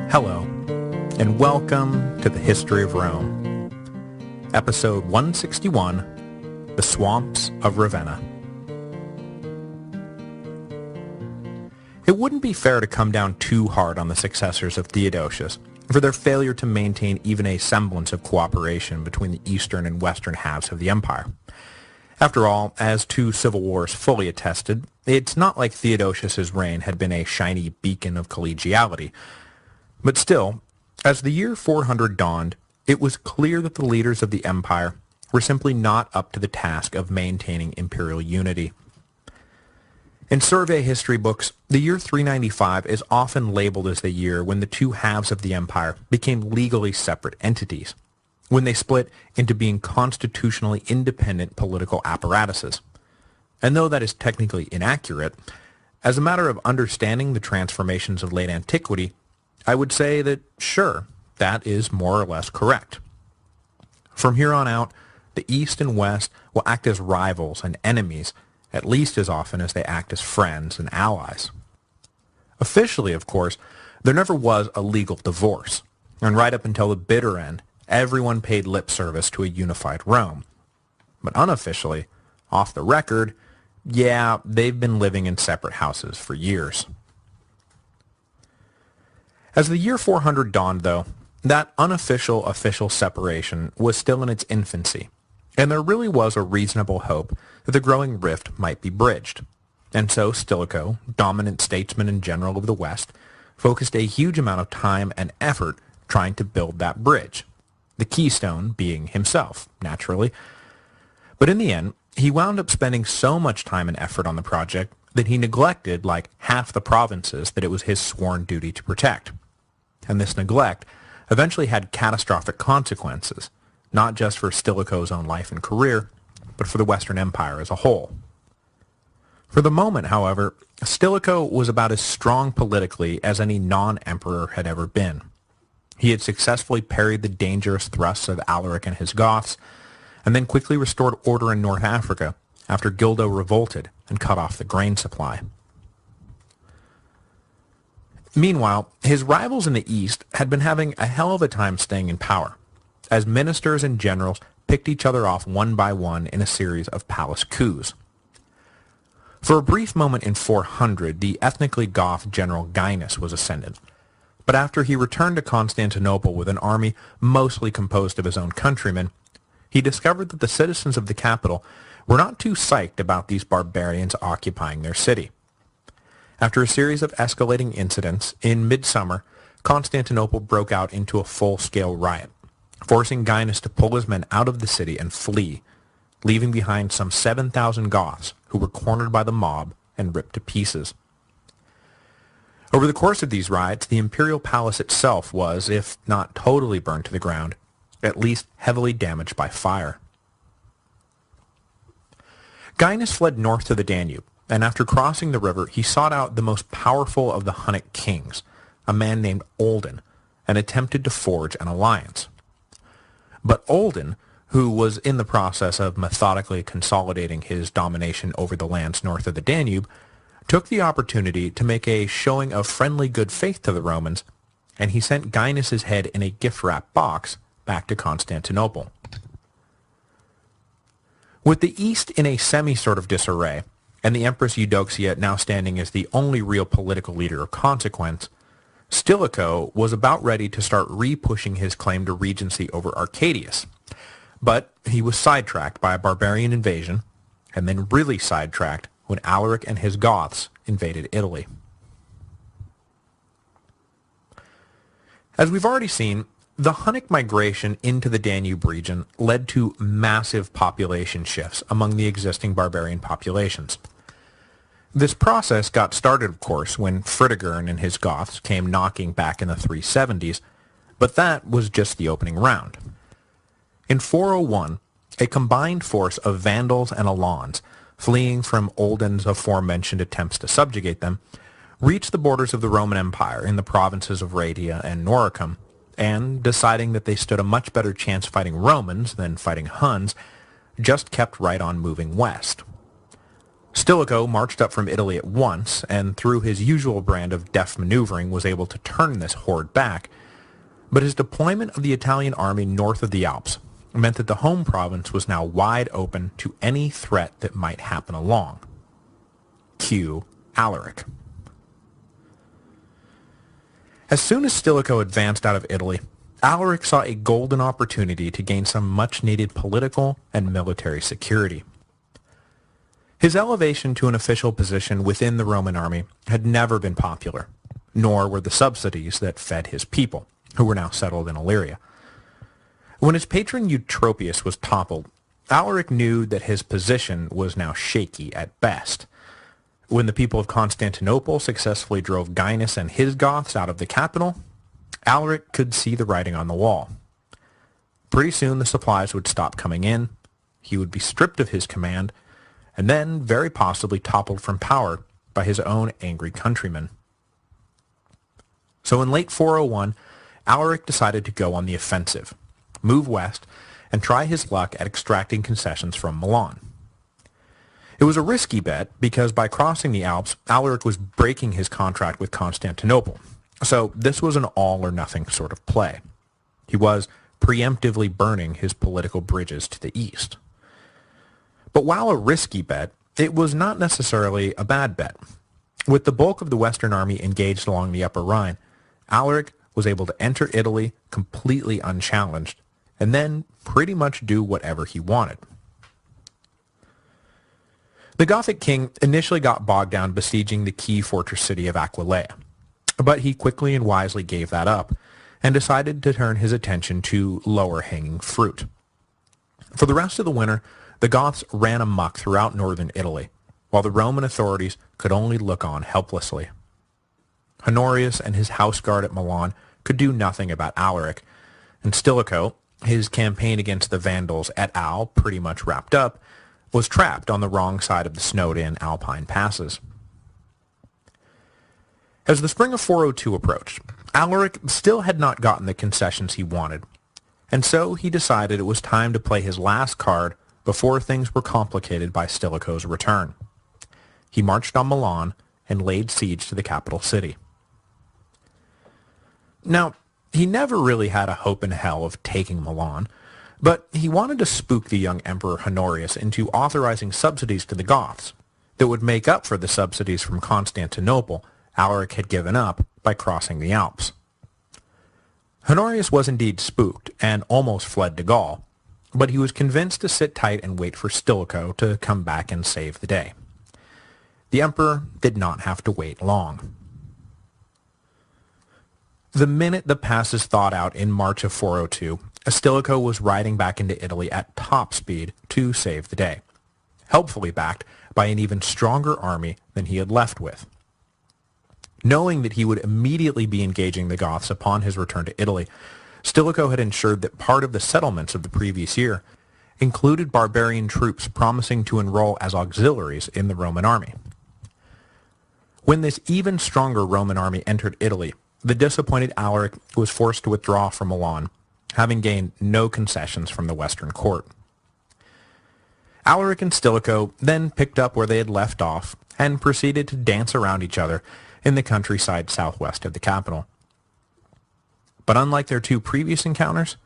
Hello, and welcome to the History of Rome, Episode 161, The Swamps of Ravenna. It wouldn't be fair to come down too hard on the successors of Theodosius for their failure to maintain even a semblance of cooperation between the eastern and western halves of the empire. After all, as two civil wars fully attested, it's not like Theodosius's reign had been a shiny beacon of collegiality. But still, as the year 400 dawned, it was clear that the leaders of the empire were simply not up to the task of maintaining imperial unity. In survey history books, the year 395 is often labeled as the year when the two halves of the empire became legally separate entities, when they split into being constitutionally independent political apparatuses. And though that is technically inaccurate, as a matter of understanding the transformations of late antiquity, I would say that, sure, that is more or less correct. From here on out, the East and West will act as rivals and enemies at least as often as they act as friends and allies. Officially, of course, there never was a legal divorce, and right up until the bitter end, everyone paid lip service to a unified Rome. But unofficially, off the record, yeah, they've been living in separate houses for years. As the year 400 dawned, though, that unofficial official separation was still in its infancy, and there really was a reasonable hope that the growing rift might be bridged. And so Stilicho, dominant statesman and general of the West, focused a huge amount of time and effort trying to build that bridge, the keystone being himself, naturally. But in the end, he wound up spending so much time and effort on the project that he neglected like half the provinces that it was his sworn duty to protect. And this neglect eventually had catastrophic consequences, not just for Stilicho's own life and career, but for the Western Empire as a whole. For the moment, however, Stilicho was about as strong politically as any non-emperor had ever been. He had successfully parried the dangerous thrusts of Alaric and his Goths, and then quickly restored order in North Africa after Gildo revolted and cut off the grain supply. Meanwhile, his rivals in the East had been having a hell of a time staying in power, as ministers and generals picked each other off one by one in a series of palace coups. For a brief moment in 400, the ethnically Goth general Gainas was ascendant, but after he returned to Constantinople with an army mostly composed of his own countrymen, he discovered that the citizens of the capital were not too psyched about these barbarians occupying their city. After a series of escalating incidents, in midsummer, Constantinople broke out into a full-scale riot, forcing Gainas to pull his men out of the city and flee, leaving behind some 7,000 Goths who were cornered by the mob and ripped to pieces. Over the course of these riots, the imperial palace itself was, if not totally burned to the ground, at least heavily damaged by fire. Gainas fled north to the Danube, and after crossing the river, he sought out the most powerful of the Hunnic kings, a man named Olden, and attempted to forge an alliance. But Olden, who was in the process of methodically consolidating his domination over the lands north of the Danube, took the opportunity to make a showing of friendly good faith to the Romans, and he sent Gainas' head in a gift-wrap box back to Constantinople. With the East in a semi-sort of disarray, and the Empress Eudoxia now standing as the only real political leader of consequence, Stilicho was about ready to start re-pushing his claim to regency over Arcadius. But he was sidetracked by a barbarian invasion, and then really sidetracked when Alaric and his Goths invaded Italy. As we've already seen, the Hunnic migration into the Danube region led to massive population shifts among the existing barbarian populations. This process got started, of course, when Fritigern and his Goths came knocking back in the 370s, but that was just the opening round. In 401, a combined force of Vandals and Alans, fleeing from Olden's aforementioned attempts to subjugate them, reached the borders of the Roman Empire in the provinces of Raetia and Noricum, and, deciding that they stood a much better chance fighting Romans than fighting Huns, just kept right on moving west. Stilicho marched up from Italy at once, and through his usual brand of deft maneuvering was able to turn this horde back, but his deployment of the Italian army north of the Alps meant that the home province was now wide open to any threat that might happen along. Cue Alaric. As soon as Stilicho advanced out of Italy, Alaric saw a golden opportunity to gain some much-needed political and military security. His elevation to an official position within the Roman army had never been popular, nor were the subsidies that fed his people, who were now settled in Illyria. When his patron Eutropius was toppled, Alaric knew that his position was now shaky at best. When the people of Constantinople successfully drove Gaius and his Goths out of the capital, Alaric could see the writing on the wall. Pretty soon the supplies would stop coming in, he would be stripped of his command, and then very possibly toppled from power by his own angry countrymen. So in late 401, Alaric decided to go on the offensive, move west, and try his luck at extracting concessions from Milan. It was a risky bet because by crossing the Alps, Alaric was breaking his contract with Constantinople, so this was an all-or-nothing sort of play. He was preemptively burning his political bridges to the east. But while a risky bet, it was not necessarily a bad bet. With the bulk of the Western army engaged along the Upper Rhine, Alaric was able to enter Italy completely unchallenged, and then pretty much do whatever he wanted. The Gothic king initially got bogged down besieging the key fortress city of Aquileia, but he quickly and wisely gave that up, and decided to turn his attention to lower-hanging fruit. For the rest of the winter, the Goths ran amok throughout northern Italy, while the Roman authorities could only look on helplessly. Honorius and his house guard at Milan could do nothing about Alaric, and Stilicho, his campaign against the Vandals et al. Pretty much wrapped up, was trapped on the wrong side of the snowed-in Alpine passes. As the spring of 402 approached, Alaric still had not gotten the concessions he wanted, and so he decided it was time to play his last card before things were complicated by Stilicho's return. He marched on Milan and laid siege to the capital city. Now, he never really had a hope in hell of taking Milan, but he wanted to spook the young Emperor Honorius into authorizing subsidies to the Goths that would make up for the subsidies from Constantinople Alaric had given up by crossing the Alps. Honorius was indeed spooked and almost fled to Gaul, but he was convinced to sit tight and wait for Stilicho to come back and save the day. The emperor did not have to wait long. The minute the passes thawed out in March of 402, Stilicho was riding back into Italy at top speed to save the day, helpfully backed by an even stronger army than he had left with. Knowing that he would immediately be engaging the Goths upon his return to Italy, Stilicho had ensured that part of the settlements of the previous year included barbarian troops promising to enroll as auxiliaries in the Roman army. When this even stronger Roman army entered Italy, the disappointed Alaric was forced to withdraw from Milan, having gained no concessions from the Western court. Alaric and Stilicho then picked up where they had left off and proceeded to dance around each other in the countryside southwest of the capital. But unlike their two previous encounters,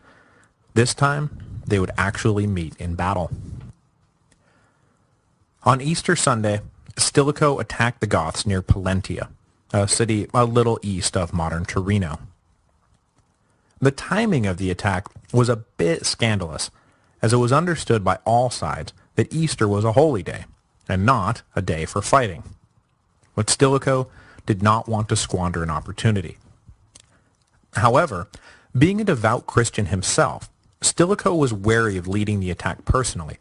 this time they would actually meet in battle. On Easter Sunday, Stilicho attacked the Goths near Pollentia, a city a little east of modern Torino. The timing of the attack was a bit scandalous, as it was understood by all sides that Easter was a holy day, and not a day for fighting. But Stilicho did not want to squander an opportunity. However, being a devout Christian himself, Stilicho was wary of leading the attack personally,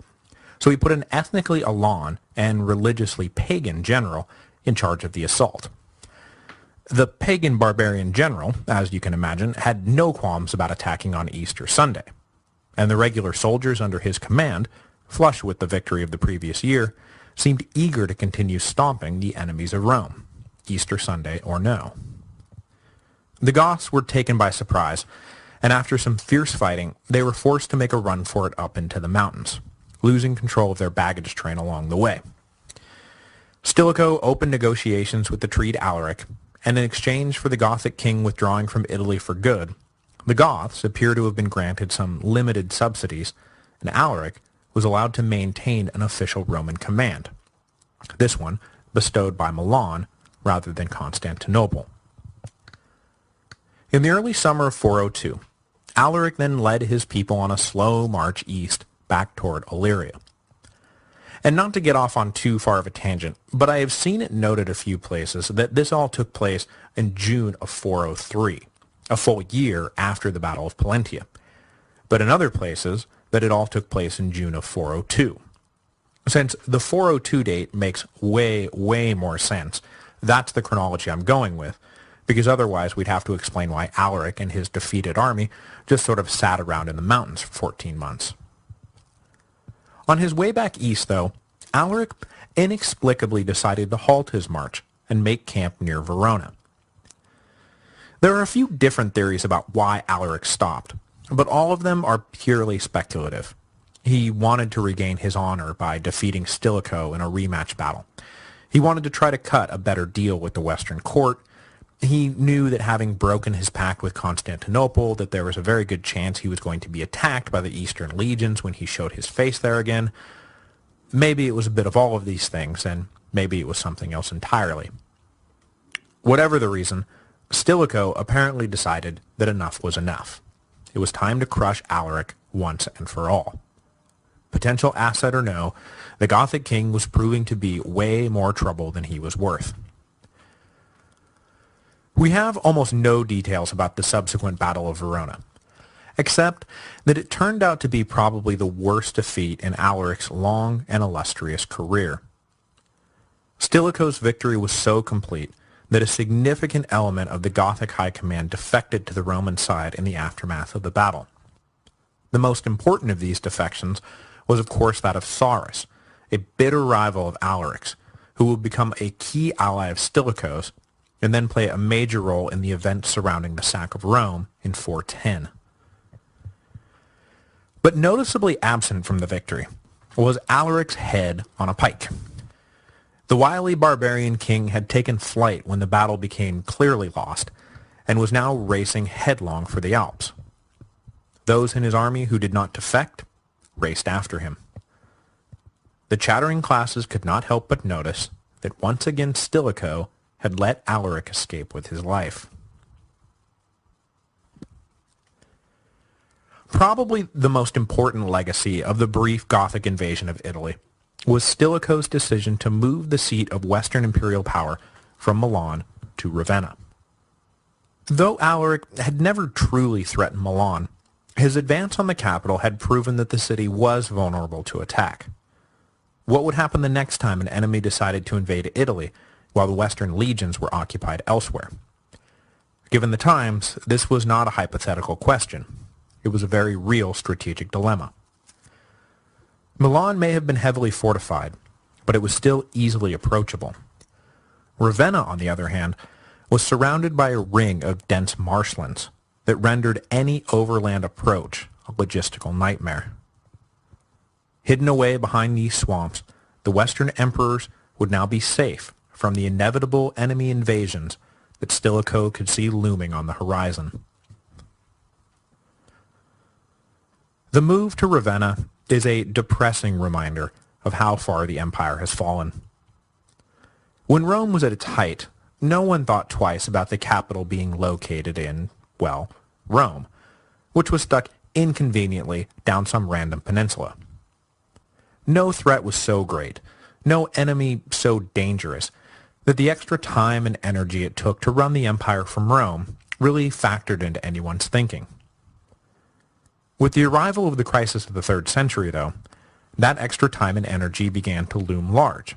so he put an ethnically Alaun and religiously pagan general in charge of the assault. The pagan barbarian general, as you can imagine, had no qualms about attacking on Easter Sunday, and the regular soldiers under his command, flush with the victory of the previous year, seemed eager to continue stomping the enemies of Rome, Easter Sunday or no. The Goths were taken by surprise, and after some fierce fighting, they were forced to make a run for it up into the mountains, losing control of their baggage train along the way. Stilicho opened negotiations with the Tweed Alaric, and in exchange for the Gothic king withdrawing from Italy for good, the Goths appear to have been granted some limited subsidies, and Alaric was allowed to maintain an official Roman command, this one bestowed by Milan rather than Constantinople. In the early summer of 402, Alaric then led his people on a slow march east back toward Illyria. And not to get off on too far of a tangent, but I have seen it noted a few places that this all took place in June of 403, a full year after the Battle of Pollentia, but in other places that it all took place in June of 402. Since the 402 date makes way more sense, that's the chronology I'm going with, because otherwise we'd have to explain why Alaric and his defeated army just sort of sat around in the mountains for 14 months. On his way back east, though, Alaric inexplicably decided to halt his march and make camp near Verona. There are a few different theories about why Alaric stopped, but all of them are purely speculative. He wanted to regain his honor by defeating Stilicho in a rematch battle. He wanted to try to cut a better deal with the Western court. He knew that having broken his pact with Constantinople, that there was a very good chance he was going to be attacked by the Eastern legions when he showed his face there again. Maybe it was a bit of all of these things, and maybe it was something else entirely. Whatever the reason, Stilicho apparently decided that enough was enough. It was time to crush Alaric once and for all. Potential asset or no, the Gothic king was proving to be way more trouble than he was worth. We have almost no details about the subsequent Battle of Verona, except that it turned out to be probably the worst defeat in Alaric's long and illustrious career. Stilicho's victory was so complete that a significant element of the Gothic high command defected to the Roman side in the aftermath of the battle. The most important of these defections was of course that of Sarus, a bitter rival of Alaric's, who would become a key ally of Stilicho's and then play a major role in the events surrounding the sack of Rome in 410. But noticeably absent from the victory was Alaric's head on a pike. The wily barbarian king had taken flight when the battle became clearly lost, and was now racing headlong for the Alps. Those in his army who did not defect raced after him. The chattering classes could not help but notice that once again Stilicho had let Alaric escape with his life. Probably the most important legacy of the brief Gothic invasion of Italy was Stilicho's decision to move the seat of Western imperial power from Milan to Ravenna. Though Alaric had never truly threatened Milan, his advance on the capital had proven that the city was vulnerable to attack. What would happen the next time an enemy decided to invade Italy while the Western legions were occupied elsewhere? Given the times, this was not a hypothetical question. It was a very real strategic dilemma. Milan may have been heavily fortified, but it was still easily approachable. Ravenna, on the other hand, was surrounded by a ring of dense marshlands that rendered any overland approach a logistical nightmare. Hidden away behind these swamps, the Western emperors would now be safe from the inevitable enemy invasions that Stilicho could see looming on the horizon. The move to Ravenna is a depressing reminder of how far the empire has fallen. When Rome was at its height, no one thought twice about the capital being located in, well, Rome, which was stuck inconveniently down some random peninsula. No threat was so great, no enemy so dangerous, that the extra time and energy it took to run the empire from Rome really factored into anyone's thinking. With the arrival of the crisis of the 3rd century, though, that extra time and energy began to loom large,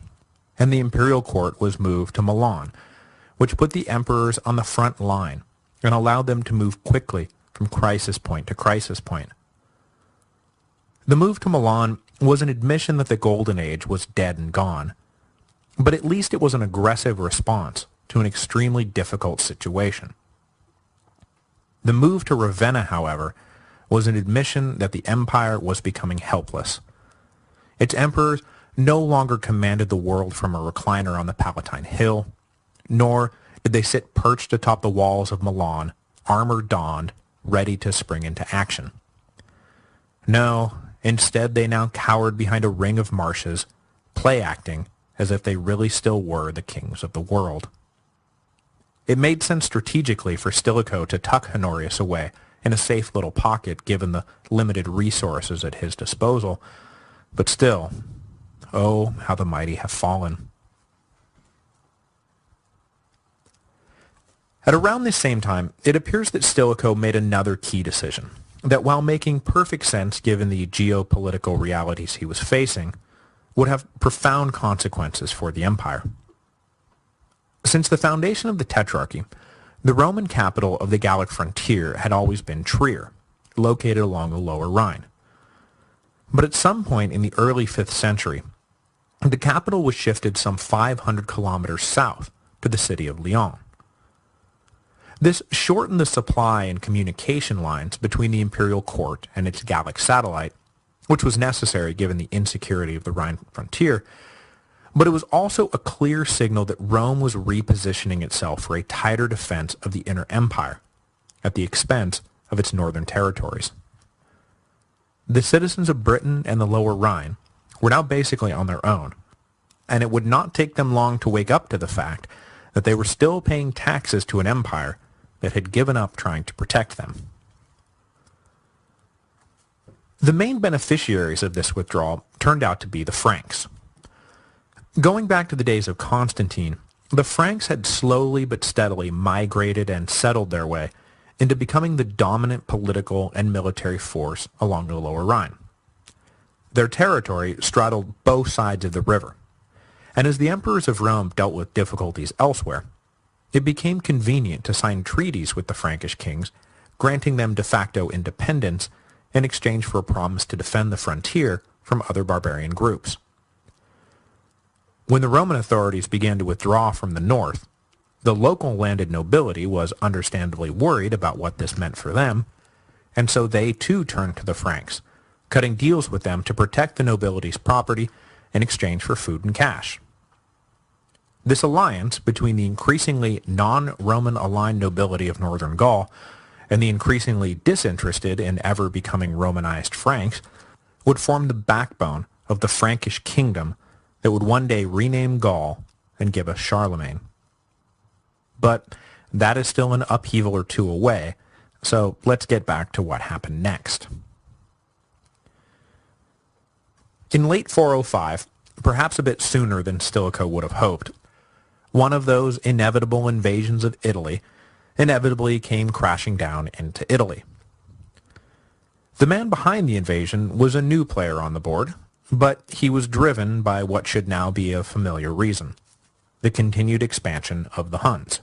and the imperial court was moved to Milan, which put the emperors on the front line and allowed them to move quickly from crisis point to crisis point. The move to Milan was an admission that the Golden Age was dead and gone, but at least it was an aggressive response to an extremely difficult situation. The move to Ravenna, however, was an admission that the empire was becoming helpless. Its emperors no longer commanded the world from a recliner on the Palatine Hill, nor did they sit perched atop the walls of Milan, armor donned, ready to spring into action. No, instead they now cowered behind a ring of marshes, play-acting as if they really still were the kings of the world. It made sense strategically for Stilicho to tuck Honorius away in a safe little pocket given the limited resources at his disposal, but still, oh, how the mighty have fallen. At around this same time, it appears that Stilicho made another key decision, that while making perfect sense given the geopolitical realities he was facing, would have profound consequences for the empire. Since the foundation of the Tetrarchy, the Roman capital of the Gallic frontier had always been Trier, located along the lower Rhine. But at some point in the early 5th century, the capital was shifted some 500 kilometers south to the city of Lyon. This shortened the supply and communication lines between the imperial court and its Gallic satellite, which was necessary given the insecurity of the Rhine frontier, but it was also a clear signal that Rome was repositioning itself for a tighter defense of the inner empire, at the expense of its northern territories. The citizens of Britain and the lower Rhine were now basically on their own, and it would not take them long to wake up to the fact that they were still paying taxes to an empire that had given up trying to protect them. The main beneficiaries of this withdrawal turned out to be the Franks. Going back to the days of Constantine, the Franks had slowly but steadily migrated and settled their way into becoming the dominant political and military force along the lower Rhine. Their territory straddled both sides of the river, and as the emperors of Rome dealt with difficulties elsewhere, it became convenient to sign treaties with the Frankish kings, granting them de facto independence in exchange for a promise to defend the frontier from other barbarian groups. When the Roman authorities began to withdraw from the north, the local landed nobility was understandably worried about what this meant for them, and so they too turned to the Franks, cutting deals with them to protect the nobility's property in exchange for food and cash. This alliance between the increasingly non-Roman aligned nobility of northern Gaul and the increasingly disinterested and ever-becoming Romanized Franks would form the backbone of the Frankish kingdom that would one day rename Gaul and give us Charlemagne. But that is still an upheaval or two away, so let's get back to what happened next. In late 405, perhaps a bit sooner than Stilicho would have hoped, one of those inevitable invasions of Italy inevitably came crashing down into Italy. The man behind the invasion was a new player on the board, but he was driven by what should now be a familiar reason: the continued expansion of the Huns.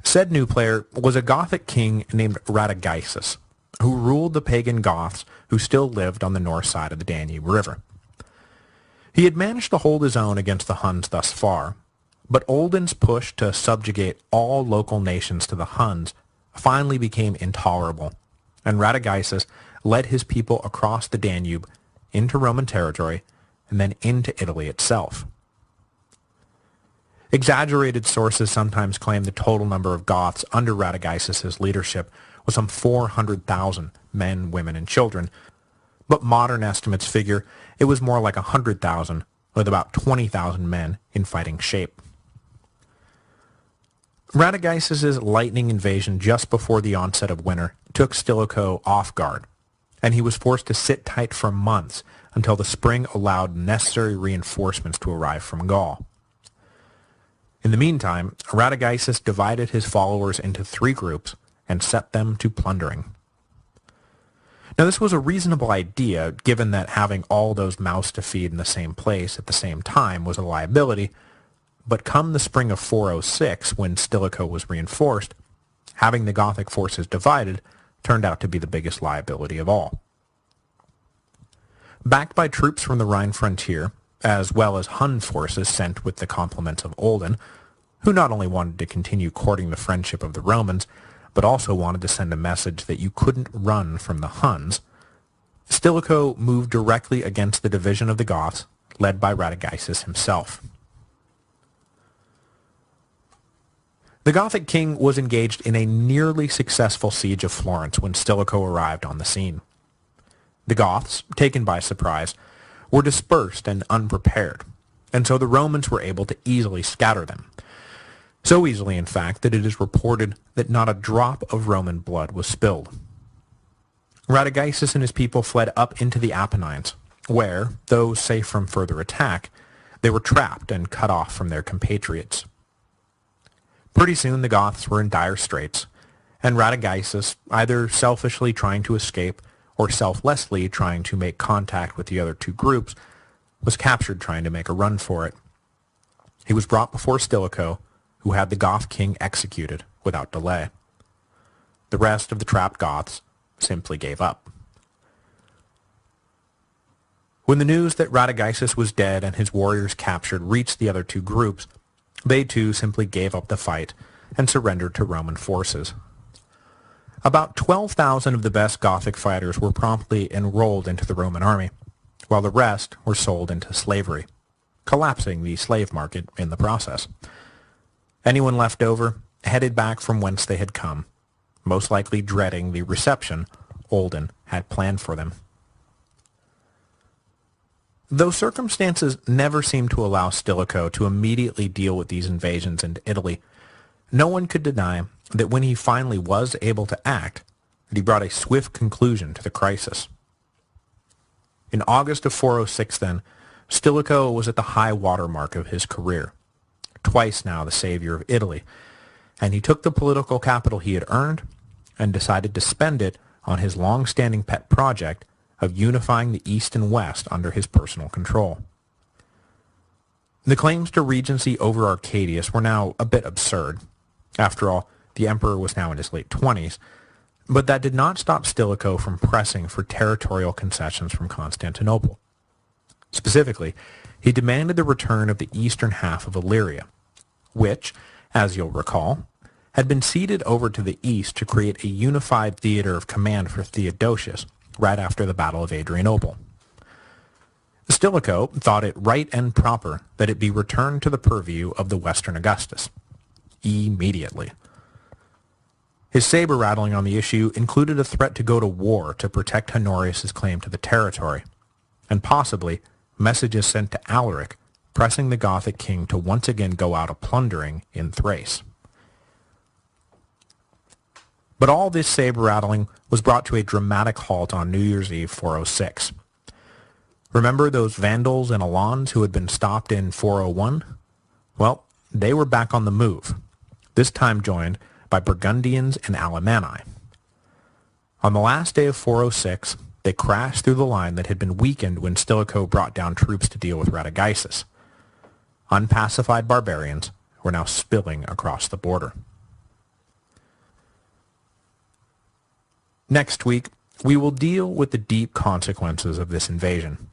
Said new player was a Gothic king named Radagaisus, who ruled the pagan Goths who still lived on the north side of the Danube River. He had managed to hold his own against the Huns thus far, but Olden's push to subjugate all local nations to the Huns finally became intolerable, and Radagaisus led his people across the Danube into Roman territory and then into Italy itself. Exaggerated sources sometimes claim the total number of Goths under Radagaisus's leadership was some 400,000 men, women, and children, but modern estimates figure it was more like 100,000, with about 20,000 men in fighting shape. Radagaisus's lightning invasion just before the onset of winter took Stilicho off guard, and he was forced to sit tight for months until the spring allowed necessary reinforcements to arrive from Gaul. In the meantime, Radagaisus divided his followers into 3 groups and set them to plundering. Now this was a reasonable idea, given that having all those mouths to feed in the same place at the same time was a liability, but come the spring of 406, when Stilicho was reinforced, having the Gothic forces divided turned out to be the biggest liability of all. Backed by troops from the Rhine frontier, as well as Hun forces sent with the compliments of Olden, who not only wanted to continue courting the friendship of the Romans, but also wanted to send a message that you couldn't run from the Huns, Stilicho moved directly against the division of the Goths, led by Radagaisus himself. The Gothic king was engaged in a nearly successful siege of Florence when Stilicho arrived on the scene. The Goths, taken by surprise, were dispersed and unprepared, and so the Romans were able to easily scatter them. So easily, in fact, that it is reported that not a drop of Roman blood was spilled. Radagaisus and his people fled up into the Apennines, where, though safe from further attack, they were trapped and cut off from their compatriots. Pretty soon the Goths were in dire straits, and Radagaisus, either selfishly trying to escape or selflessly trying to make contact with the other two groups, was captured trying to make a run for it. He was brought before Stilicho, who had the Goth king executed without delay. The rest of the trapped Goths simply gave up. When the news that Radagaisus was dead and his warriors captured reached the other two groups, they too simply gave up the fight and surrendered to Roman forces. About 12,000 of the best Gothic fighters were promptly enrolled into the Roman army, while the rest were sold into slavery, collapsing the slave market in the process. Anyone left over headed back from whence they had come, most likely dreading the reception Olden had planned for them. Though circumstances never seemed to allow Stilicho to immediately deal with these invasions into Italy, no one could deny that when he finally was able to act, that he brought a swift conclusion to the crisis. In August of 406, then, Stilicho was at the high water mark of his career, twice now the savior of Italy, and he took the political capital he had earned and decided to spend it on his long-standing pet project of unifying the East and West under his personal control. The claims to regency over Arcadius were now a bit absurd. After all, the emperor was now in his late 20s, but that did not stop Stilicho from pressing for territorial concessions from Constantinople. Specifically, he demanded the return of the eastern half of Illyria, which, as you'll recall, had been ceded over to the east to create a unified theater of command for Theodosius right after the Battle of Adrianople. Stilicho thought it right and proper that it be returned to the purview of the Western Augustus, immediately. His saber-rattling on the issue included a threat to go to war to protect Honorius' claim to the territory, and possibly messages sent to Alaric pressing the Gothic king to once again go out a-plundering in Thrace. But all this saber-rattling was brought to a dramatic halt on New Year's Eve 406. Remember those Vandals and Alans who had been stopped in 401? Well, they were back on the move, this time joined by Burgundians and Alemanni. On the last day of 406, they crashed through the line that had been weakened when Stilicho brought down troops to deal with Radagaisus. Unpacified barbarians were now spilling across the border. Next week, we will deal with the deep consequences of this invasion.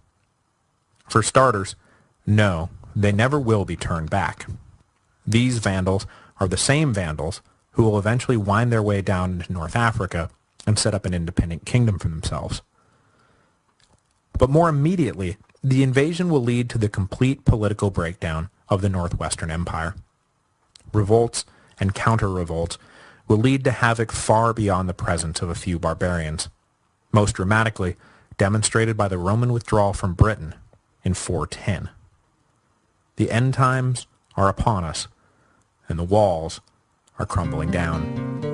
For starters, no, they never will be turned back. These Vandals are the same Vandals who will eventually wind their way down into North Africa and set up an independent kingdom for themselves. But more immediately, the invasion will lead to the complete political breakdown of the Northwestern Empire. Revolts and counter-revolts will lead to havoc far beyond the presence of a few barbarians, most dramatically demonstrated by the Roman withdrawal from Britain in 410. The end times are upon us, and the walls are crumbling down.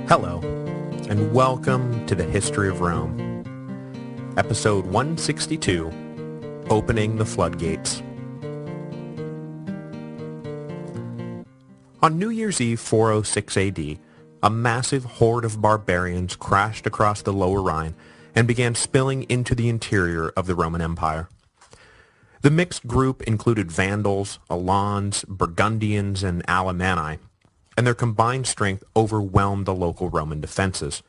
Hello, and welcome to the History of Rome, Episode 162, Opening the Floodgates. On New Year's Eve 406 AD, a massive horde of barbarians crashed across the Lower Rhine and began spilling into the interior of the Roman Empire. The mixed group included Vandals, Alans, Burgundians, and Alemanni, and their combined strength overwhelmed the local Roman defenses.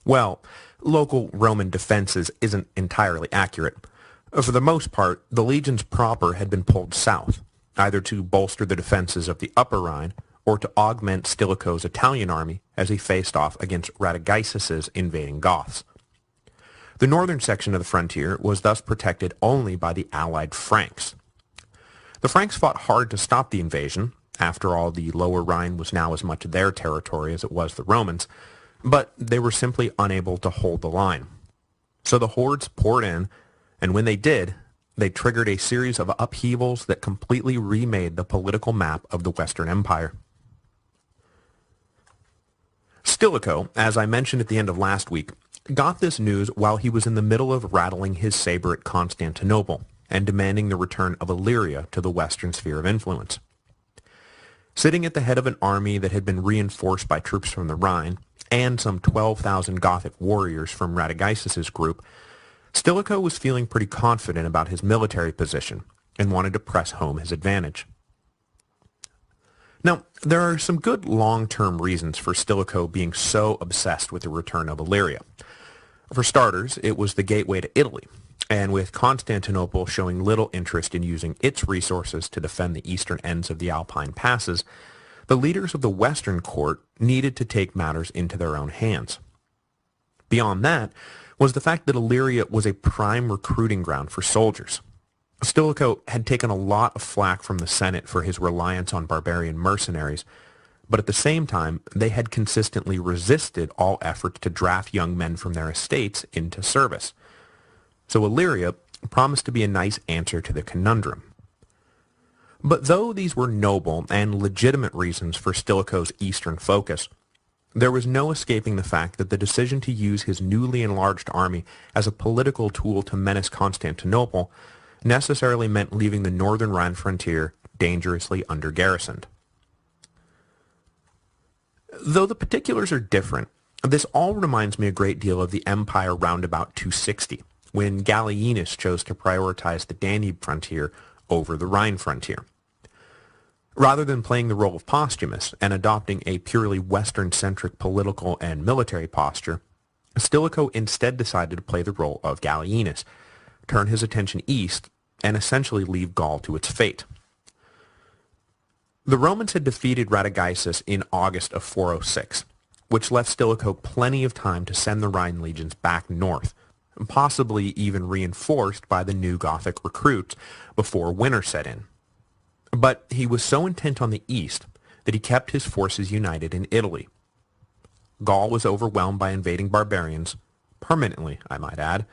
Well, local Roman defenses isn't entirely accurate. For the most part, the legions proper had been pulled south, either to bolster the defenses of the Upper Rhine or to augment Stilicho's Italian army as he faced off against Radagaisus's invading Goths. The northern section of the frontier was thus protected only by the allied Franks. The Franks fought hard to stop the invasion. After all, the Lower Rhine was now as much their territory as it was the Romans', but they were simply unable to hold the line. So the hordes poured in, and when they did, they triggered a series of upheavals that completely remade the political map of the Western Empire. Stilicho, as I mentioned at the end of last week, got this news while he was in the middle of rattling his saber at Constantinople and demanding the return of Illyria to the Western sphere of influence. Sitting at the head of an army that had been reinforced by troops from the Rhine and some 12,000 Gothic warriors from Radagaisus's group, Stilicho was feeling pretty confident about his military position and wanted to press home his advantage. Now, there are some good long-term reasons for Stilicho being so obsessed with the return of Illyria. For starters, it was the gateway to Italy, and with Constantinople showing little interest in using its resources to defend the eastern ends of the Alpine passes, the leaders of the Western court needed to take matters into their own hands. Beyond that was the fact that Illyria was a prime recruiting ground for soldiers. Stilicho had taken a lot of flack from the Senate for his reliance on barbarian mercenaries, but at the same time, they had consistently resisted all efforts to draft young men from their estates into service. So Illyria promised to be a nice answer to the conundrum. But though these were noble and legitimate reasons for Stilicho's eastern focus, there was no escaping the fact that the decision to use his newly enlarged army as a political tool to menace Constantinople necessarily meant leaving the northern Rhine frontier dangerously under-garrisoned. Though the particulars are different, this all reminds me a great deal of the empire round about 260, when Gallienus chose to prioritize the Danube frontier over the Rhine frontier. Rather than playing the role of Postumus and adopting a purely Western-centric political and military posture, Stilicho instead decided to play the role of Gallienus, turn his attention east, and essentially leave Gaul to its fate. The Romans had defeated Radagaisus in August of 406, which left Stilicho plenty of time to send the Rhine legions back north, possibly even reinforced by the new Gothic recruits before winter set in. But he was so intent on the east that he kept his forces united in Italy. Gaul was overwhelmed by invading barbarians, permanently, I might add,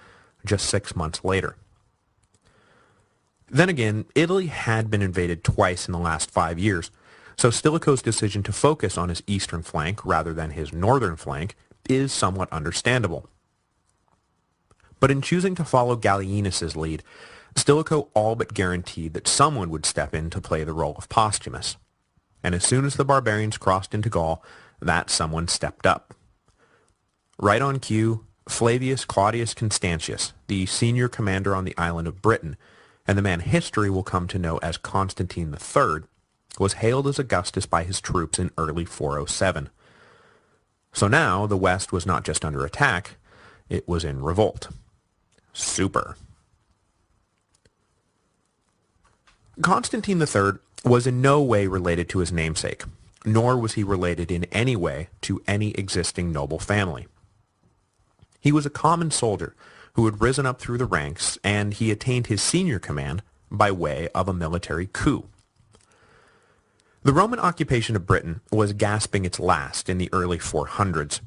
just 6 months later. Then again, Italy had been invaded twice in the last 5 years, so Stilicho's decision to focus on his eastern flank rather than his northern flank is somewhat understandable. But in choosing to follow Gallienus's lead, Stilicho all but guaranteed that someone would step in to play the role of Postumus. And as soon as the barbarians crossed into Gaul, that someone stepped up. Right on cue, Flavius Claudius Constantius, the senior commander on the island of Britain, and the man history will come to know as Constantine III, was hailed as Augustus by his troops in early 407. So now the West was not just under attack, it was in revolt. Super. Constantine III was in no way related to his namesake, nor was he related in any way to any existing noble family. He was a common soldier who had risen up through the ranks, and he attained his senior command by way of a military coup. The Roman occupation of Britain was gasping its last in the early 400s,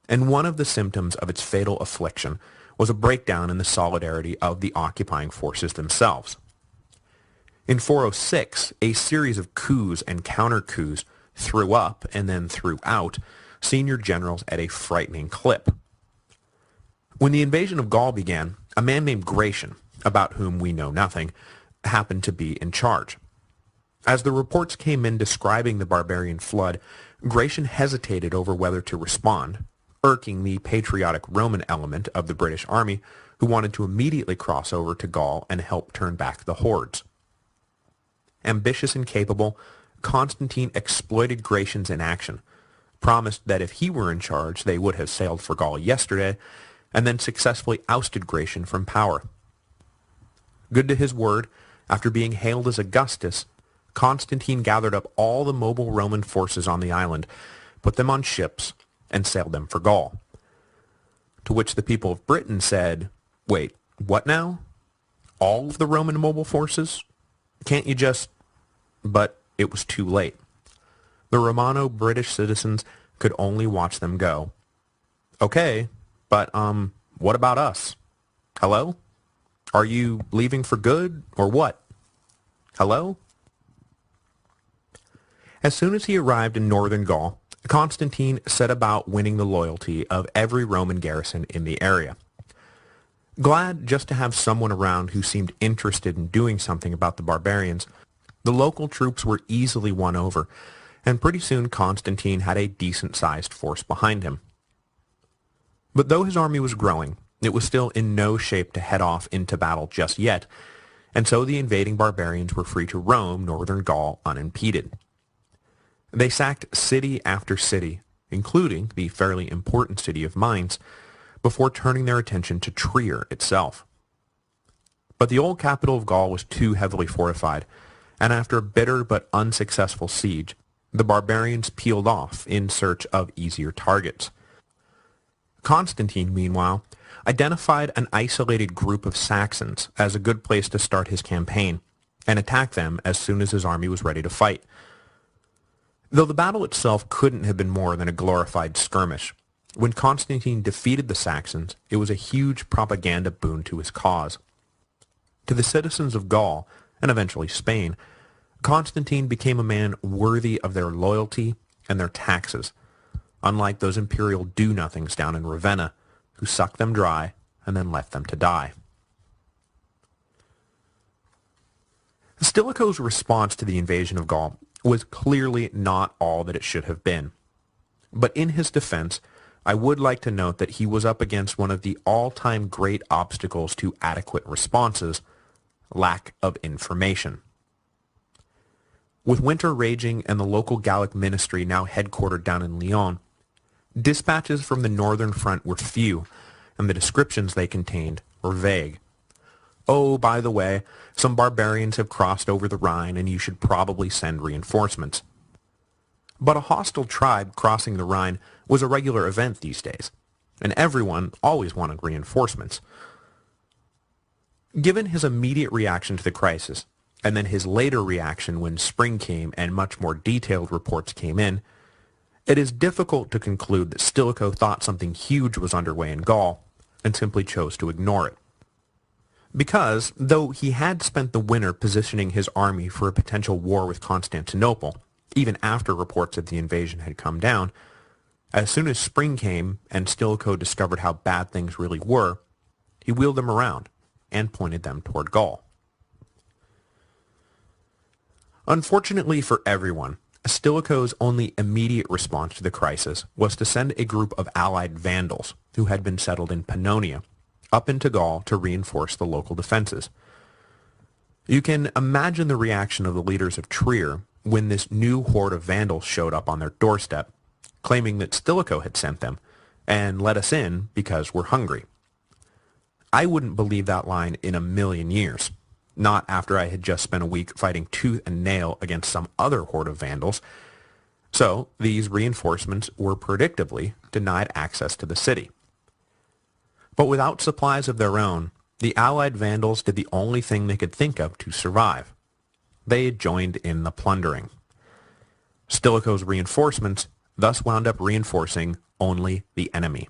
and one of the symptoms of its fatal affliction was a breakdown in the solidarity of the occupying forces themselves. In 406, a series of coups and counter-coups threw up and then threw out senior generals at a frightening clip. When the invasion of Gaul began, a man named Gratian, about whom we know nothing, happened to be in charge. As the reports came in describing the barbarian flood, Gratian hesitated over whether to respond, irking the patriotic Roman element of the British army, who wanted to immediately cross over to Gaul and help turn back the hordes. Ambitious and capable, Constantine exploited Gratian's inaction, promised that if he were in charge they would have sailed for Gaul yesterday, and then successfully ousted Gratian from power. Good to his word, after being hailed as Augustus, Constantine gathered up all the mobile Roman forces on the island, put them on ships, and sailed them for Gaul. To which the people of Britain said, "Wait, what now? All of the Roman mobile forces? Can't you just—" But it was too late. The Romano-British citizens could only watch them go. "Okay, but, what about us? Hello? Are you leaving for good, or what? Hello?" As soon as he arrived in northern Gaul, Constantine set about winning the loyalty of every Roman garrison in the area. Glad just to have someone around who seemed interested in doing something about the barbarians, the local troops were easily won over, and pretty soon Constantine had a decent-sized force behind him. But though his army was growing, it was still in no shape to head off into battle just yet, and so the invading barbarians were free to roam northern Gaul unimpeded. They sacked city after city, including the fairly important city of Mainz, before turning their attention to Trier itself. But the old capital of Gaul was too heavily fortified, and after a bitter but unsuccessful siege, the barbarians peeled off in search of easier targets. Constantine, meanwhile, identified an isolated group of Saxons as a good place to start his campaign, and attacked them as soon as his army was ready to fight. Though the battle itself couldn't have been more than a glorified skirmish, when Constantine defeated the Saxons, it was a huge propaganda boon to his cause. To the citizens of Gaul, and eventually Spain, Constantine became a man worthy of their loyalty and their taxes, unlike those imperial do-nothings down in Ravenna, who sucked them dry and then left them to die. Stilicho's response to the invasion of Gaul was clearly not all that it should have been. But in his defense, I would like to note that he was up against one of the all-time great obstacles to adequate responses: lack of information. With winter raging and the local Gallic ministry now headquartered down in Lyon, dispatches from the northern front were few, and the descriptions they contained were vague. "Oh, by the way, some barbarians have crossed over the Rhine, and you should probably send reinforcements." But a hostile tribe crossing the Rhine was a regular event these days, and everyone always wanted reinforcements. Given his immediate reaction to the crisis, and then his later reaction when spring came and much more detailed reports came in, it is difficult to conclude that Stilicho thought something huge was underway in Gaul, and simply chose to ignore it. Because, though he had spent the winter positioning his army for a potential war with Constantinople, even after reports of the invasion had come down, as soon as spring came and Stilicho discovered how bad things really were, he wheeled them around and pointed them toward Gaul. Unfortunately for everyone, Stilicho's only immediate response to the crisis was to send a group of allied Vandals, who had been settled in Pannonia, up into Gaul to reinforce the local defenses. You can imagine the reaction of the leaders of Trier when this new horde of Vandals showed up on their doorstep, claiming that Stilicho had sent them, and let us in because we're hungry. I wouldn't believe that line in a million years, not after I had just spent a week fighting tooth and nail against some other horde of Vandals. So these reinforcements were predictably denied access to the city. But without supplies of their own, the allied Vandals did the only thing they could think of to survive. They joined in the plundering. Stilicho's reinforcements thus wound up reinforcing only the enemy.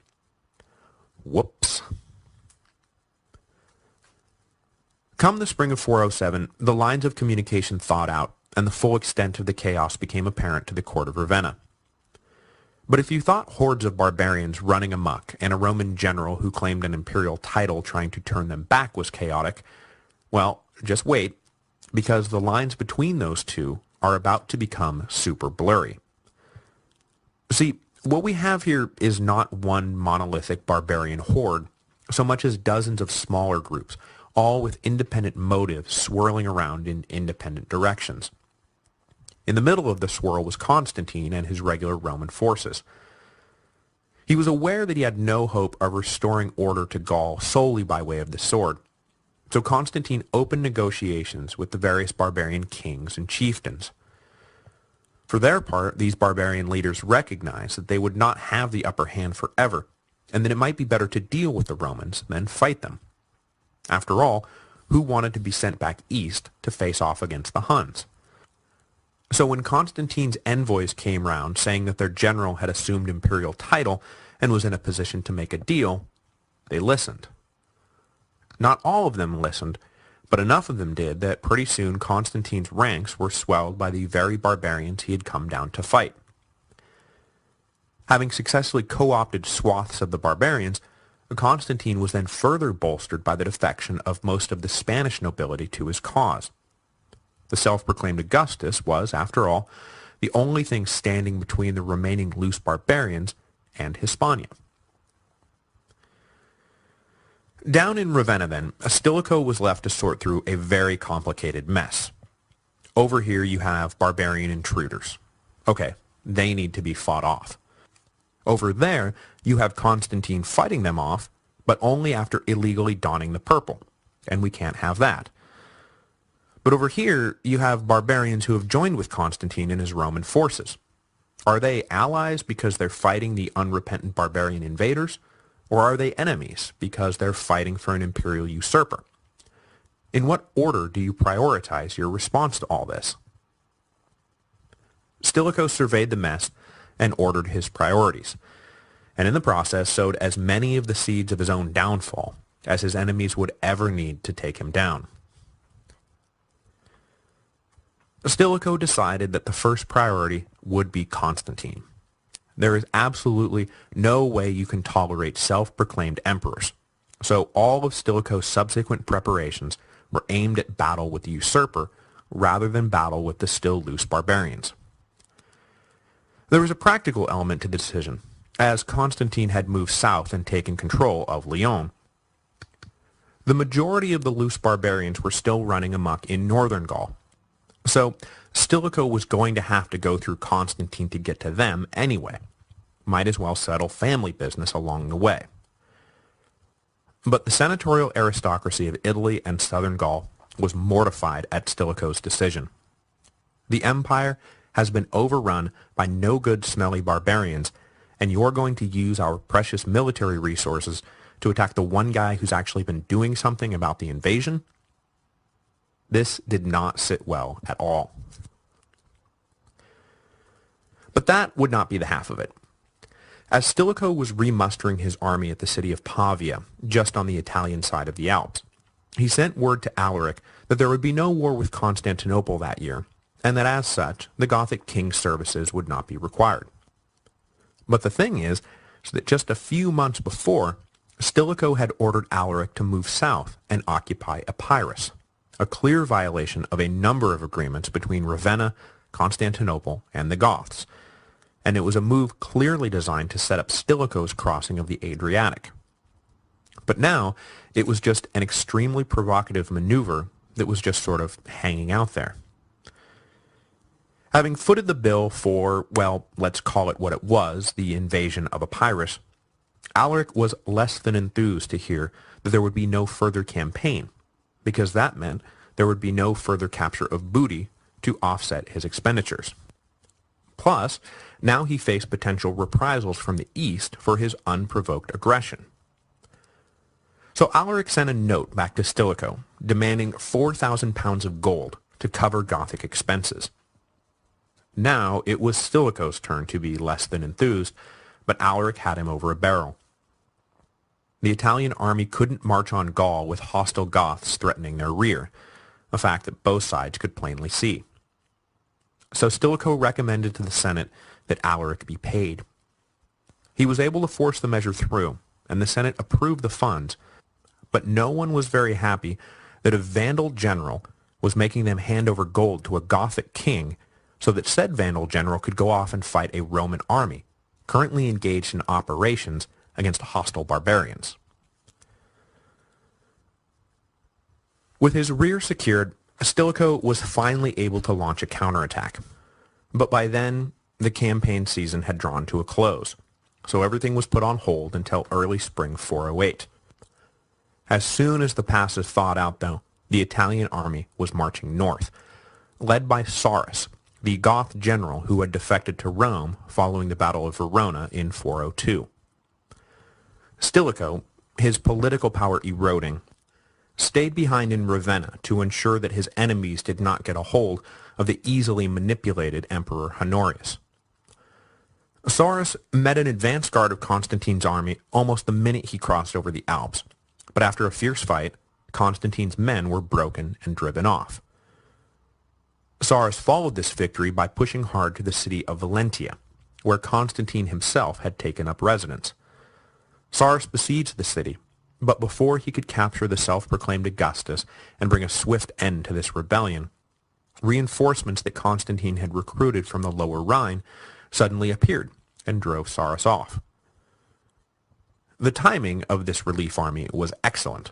Whoops. Come the spring of 407, the lines of communication thawed out, and the full extent of the chaos became apparent to the court of Ravenna. But if you thought hordes of barbarians running amok and a Roman general who claimed an imperial title trying to turn them back was chaotic, well, just wait, because the lines between those two are about to become super blurry. See, what we have here is not one monolithic barbarian horde, so much as dozens of smaller groups, all with independent motives swirling around in independent directions. In the middle of the swirl was Constantine and his regular Roman forces. He was aware that he had no hope of restoring order to Gaul solely by way of the sword, so Constantine opened negotiations with the various barbarian kings and chieftains. For their part, these barbarian leaders recognized that they would not have the upper hand forever, and that it might be better to deal with the Romans than fight them. After all, who wanted to be sent back east to face off against the Huns? So when Constantine's envoys came round saying that their general had assumed imperial title and was in a position to make a deal, they listened. Not all of them listened, but enough of them did that pretty soon Constantine's ranks were swelled by the very barbarians he had come down to fight. Having successfully co-opted swaths of the barbarians, Constantine was then further bolstered by the defection of most of the Spanish nobility to his cause. The self-proclaimed Augustus was, after all, the only thing standing between the remaining loose barbarians and Hispania. Down in Ravenna, then, Stilicho was left to sort through a very complicated mess. Over here you have barbarian intruders. Okay, they need to be fought off. Over there, you have Constantine fighting them off, but only after illegally donning the purple, and we can't have that. But over here, you have barbarians who have joined with Constantine and his Roman forces. Are they allies because they're fighting the unrepentant barbarian invaders, or are they enemies because they're fighting for an imperial usurper? In what order do you prioritize your response to all this? Stilicho surveyed the mess and ordered his priorities, and in the process sowed as many of the seeds of his own downfall as his enemies would ever need to take him down. Stilicho decided that the first priority would be Constantine. There is absolutely no way you can tolerate self-proclaimed emperors, so all of Stilicho's subsequent preparations were aimed at battle with the usurper rather than battle with the still loose barbarians. There was a practical element to the decision, as Constantine had moved south and taken control of Lyon. The majority of the loose barbarians were still running amok in northern Gaul, so Stilicho was going to have to go through Constantine to get to them anyway. Might as well settle family business along the way. But the senatorial aristocracy of Italy and southern Gaul was mortified at Stilicho's decision. The empire has been overrun by no good smelly barbarians, and you're going to use our precious military resources to attack the one guy who's actually been doing something about the invasion? This did not sit well at all. But that would not be the half of it. As Stilicho was remustering his army at the city of Pavia, just on the Italian side of the Alps, he sent word to Alaric that there would be no war with Constantinople that year, and that as such, the Gothic king's services would not be required. But the thing is that just a few months before, Stilicho had ordered Alaric to move south and occupy Epirus, a clear violation of a number of agreements between Ravenna, Constantinople, and the Goths, and it was a move clearly designed to set up Stilicho's crossing of the Adriatic. But now, it was just an extremely provocative maneuver that was just sort of hanging out there. Having footed the bill for, well, let's call it what it was, the invasion of Epirus, Alaric was less than enthused to hear that there would be no further campaign, because that meant there would be no further capture of booty to offset his expenditures. Plus, now he faced potential reprisals from the east for his unprovoked aggression. So Alaric sent a note back to Stilicho, demanding 4,000 pounds of gold to cover Gothic expenses. Now it was Stilicho's turn to be less than enthused, but Alaric had him over a barrel. The Italian army couldn't march on Gaul with hostile Goths threatening their rear, a fact that both sides could plainly see. So Stilicho recommended to the Senate that Alaric be paid. He was able to force the measure through, and the Senate approved the funds, but no one was very happy that a Vandal general was making them hand over gold to a Gothic king so that said Vandal general could go off and fight a Roman army, currently engaged in operations against hostile barbarians. With his rear secured, Stilicho was finally able to launch a counterattack. But by then, the campaign season had drawn to a close, so everything was put on hold until early spring 408. As soon as the pass is thawed out, though, the Italian army was marching north, led by Sarus, the Goth general who had defected to Rome following the Battle of Verona in 402. Stilicho, his political power eroding, stayed behind in Ravenna to ensure that his enemies did not get a hold of the easily manipulated Emperor Honorius. Sarus met an advance guard of Constantine's army almost the minute he crossed over the Alps, but after a fierce fight, Constantine's men were broken and driven off. Sarus followed this victory by pushing hard to the city of Valentia, where Constantine himself had taken up residence. Sarus besieged the city, but before he could capture the self-proclaimed Augustus and bring a swift end to this rebellion, reinforcements that Constantine had recruited from the Lower Rhine suddenly appeared and drove Sarus off. The timing of this relief army was excellent,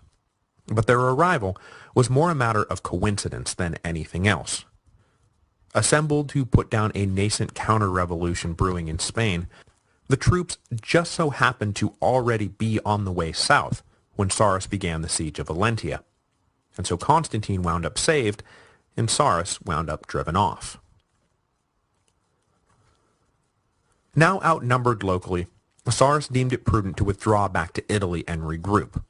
but their arrival was more a matter of coincidence than anything else. Assembled to put down a nascent counter-revolution brewing in Spain, the troops just so happened to already be on the way south when Sarus began the siege of Valentia, and so Constantine wound up saved, and Sarus wound up driven off. Now outnumbered locally, Sarus deemed it prudent to withdraw back to Italy and regroup,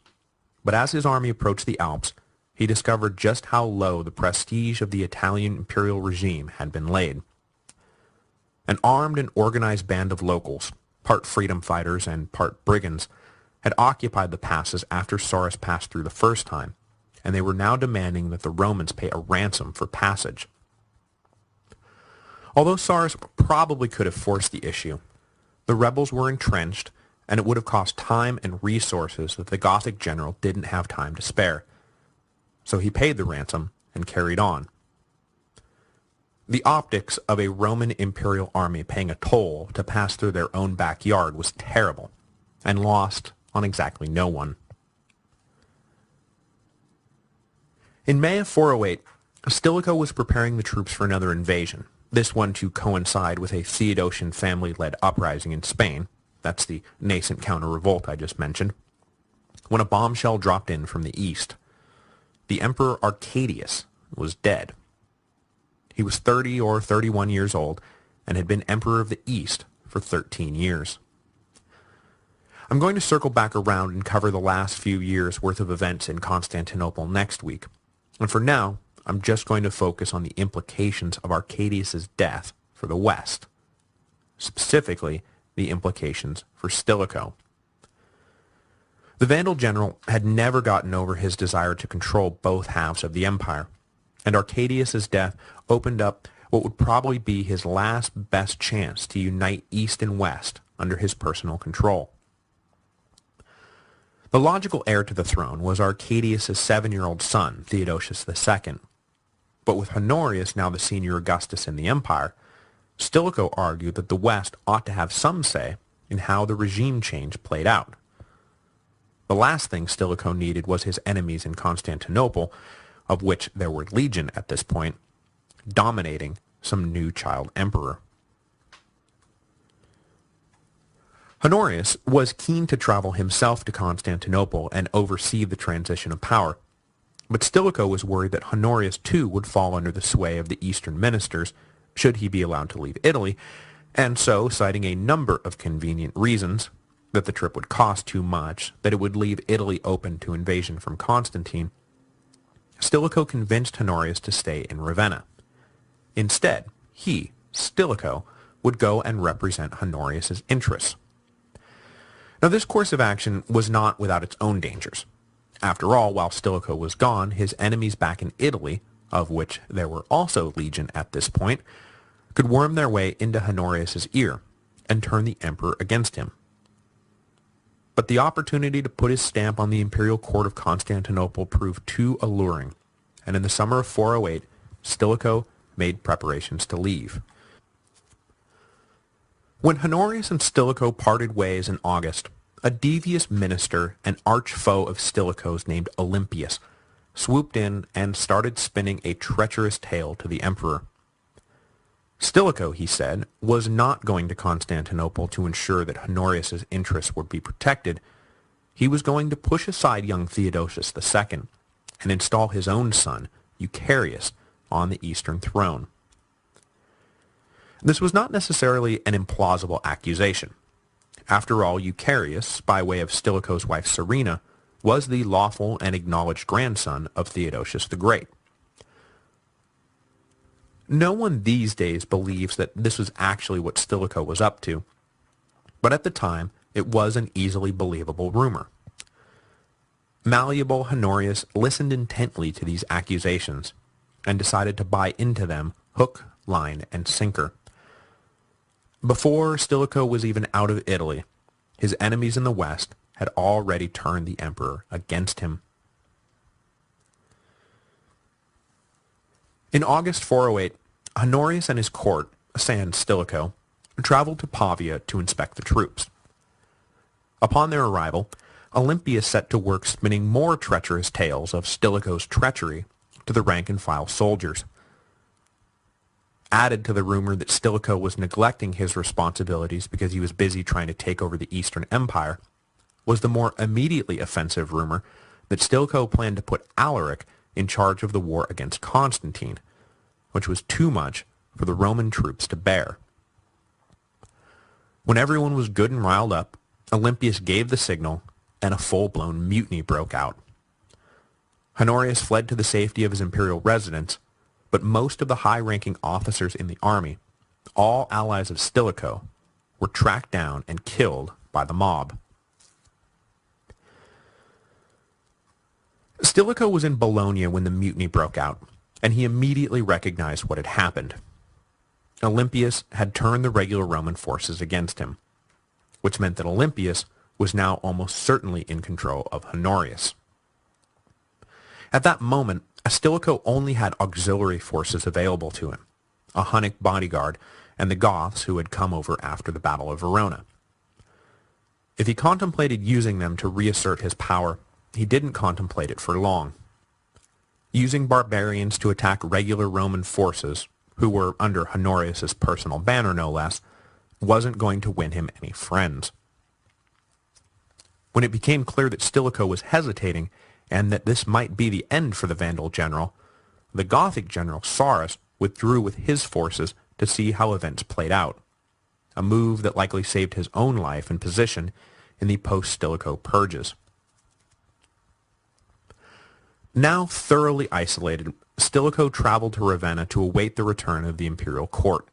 but as his army approached the Alps, he discovered just how low the prestige of the Italian imperial regime had been laid. An armed and organized band of locals, part freedom fighters and part brigands, had occupied the passes after Sarus passed through the first time, and they were now demanding that the Romans pay a ransom for passage. Although Sarus probably could have forced the issue, the rebels were entrenched, and it would have cost time and resources that the Gothic general didn't have time to spare. So he paid the ransom and carried on. The optics of a Roman imperial army paying a toll to pass through their own backyard was terrible, and lost on exactly no one. In May of 408, Stilicho was preparing the troops for another invasion, this one to coincide with a Theodosian family-led uprising in Spain, that's the nascent counter-revolt I just mentioned, when a bombshell dropped in from the east. The Emperor Arcadius was dead. He was 30 or 31 years old and had been Emperor of the East for 13 years. I'm going to circle back around and cover the last few years' worth of events in Constantinople next week, and for now, I'm just going to focus on the implications of Arcadius' death for the West, specifically the implications for Stilicho. The Vandal general had never gotten over his desire to control both halves of the empire, and Arcadius' death opened up what would probably be his last best chance to unite East and West under his personal control. The logical heir to the throne was Arcadius' 7-year-old son, Theodosius II, but with Honorius now the senior Augustus in the empire, Stilicho argued that the West ought to have some say in how the regime change played out. The last thing Stilicho needed was his enemies in Constantinople, of which there were legion at this point, dominating some new child emperor. Honorius was keen to travel himself to Constantinople and oversee the transition of power, but Stilicho was worried that Honorius too would fall under the sway of the Eastern ministers should he be allowed to leave Italy, and so, citing a number of convenient reasons, that the trip would cost too much, that it would leave Italy open to invasion from Constantine, Stilicho convinced Honorius to stay in Ravenna. Instead, he, Stilicho, would go and represent Honorius' interests. Now, this course of action was not without its own dangers. After all, while Stilicho was gone, his enemies back in Italy, of which there were also legion at this point, could worm their way into Honorius' ear and turn the emperor against him. But the opportunity to put his stamp on the imperial court of Constantinople proved too alluring, and in the summer of 408, Stilicho made preparations to leave. When Honorius and Stilicho parted ways in August, a devious minister and arch foe of Stilicho's named Olympius swooped in and started spinning a treacherous tale to the emperor. Stilicho, he said, was not going to Constantinople to ensure that Honorius's interests would be protected. He was going to push aside young Theodosius II and install his own son, Eucharius, on the eastern throne. This was not necessarily an implausible accusation. After all, Eucharius, by way of Stilicho's wife Serena, was the lawful and acknowledged grandson of Theodosius the Great. No one these days believes that this was actually what Stilicho was up to, but at the time it was an easily believable rumor. Malleable Honorius listened intently to these accusations and decided to buy into them hook, line, and sinker. Before Stilicho was even out of Italy, his enemies in the west had already turned the emperor against him. In August 408, Honorius and his court, sans Stilicho, traveled to Pavia to inspect the troops. Upon their arrival, Olympius set to work spinning more treacherous tales of Stilicho's treachery to the rank-and-file soldiers. Added to the rumor that Stilicho was neglecting his responsibilities because he was busy trying to take over the Eastern Empire, was the more immediately offensive rumor that Stilicho planned to put Alaric in charge of the war against Constantine, which was too much for the Roman troops to bear. When everyone was good and riled up, Olympius gave the signal, and a full-blown mutiny broke out. Honorius fled to the safety of his imperial residence, but most of the high-ranking officers in the army, all allies of Stilicho, were tracked down and killed by the mob. Stilicho was in Bologna when the mutiny broke out, and he immediately recognized what had happened. Olympius had turned the regular Roman forces against him, which meant that Olympius was now almost certainly in control of Honorius. At that moment, Stilicho only had auxiliary forces available to him, a Hunnic bodyguard and the Goths who had come over after the Battle of Verona. If he contemplated using them to reassert his power, he didn't contemplate it for long. Using barbarians to attack regular Roman forces, who were under Honorius's personal banner no less, wasn't going to win him any friends. When it became clear that Stilicho was hesitating and that this might be the end for the Vandal general, the Gothic general Sarus withdrew with his forces to see how events played out, a move that likely saved his own life and position in the post-Stilicho purges. Now thoroughly isolated, Stilicho traveled to Ravenna to await the return of the imperial court.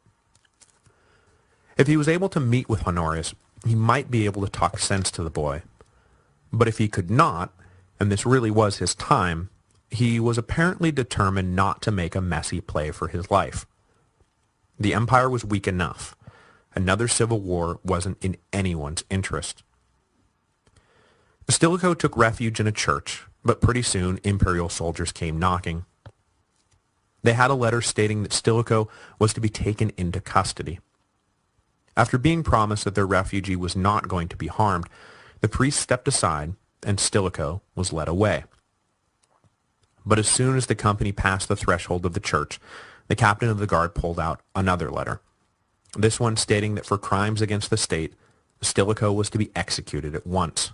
If he was able to meet with Honorius, he might be able to talk sense to the boy. But if he could not, and this really was his time, he was apparently determined not to make a messy play for his life. The empire was weak enough. Another civil war wasn't in anyone's interest. Stilicho took refuge in a church, but pretty soon imperial soldiers came knocking. They had a letter stating that Stilicho was to be taken into custody. After being promised that their refugee was not going to be harmed, the priest stepped aside and Stilicho was led away. But as soon as the company passed the threshold of the church, the captain of the guard pulled out another letter, this one stating that for crimes against the state, Stilicho was to be executed at once.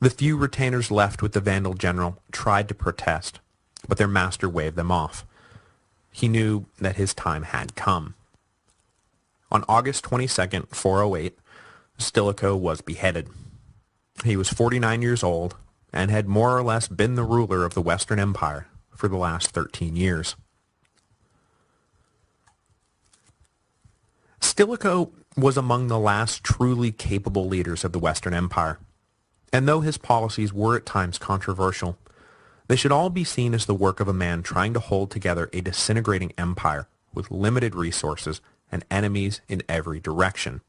The few retainers left with the Vandal general tried to protest, but their master waved them off. He knew that his time had come. On August 22nd, 408, Stilicho was beheaded. He was 49 years old and had more or less been the ruler of the Western Empire for the last 13 years. Stilicho was among the last truly capable leaders of the Western Empire, and though his policies were at times controversial, they should all be seen as the work of a man trying to hold together a disintegrating empire with limited resources and enemies in every direction.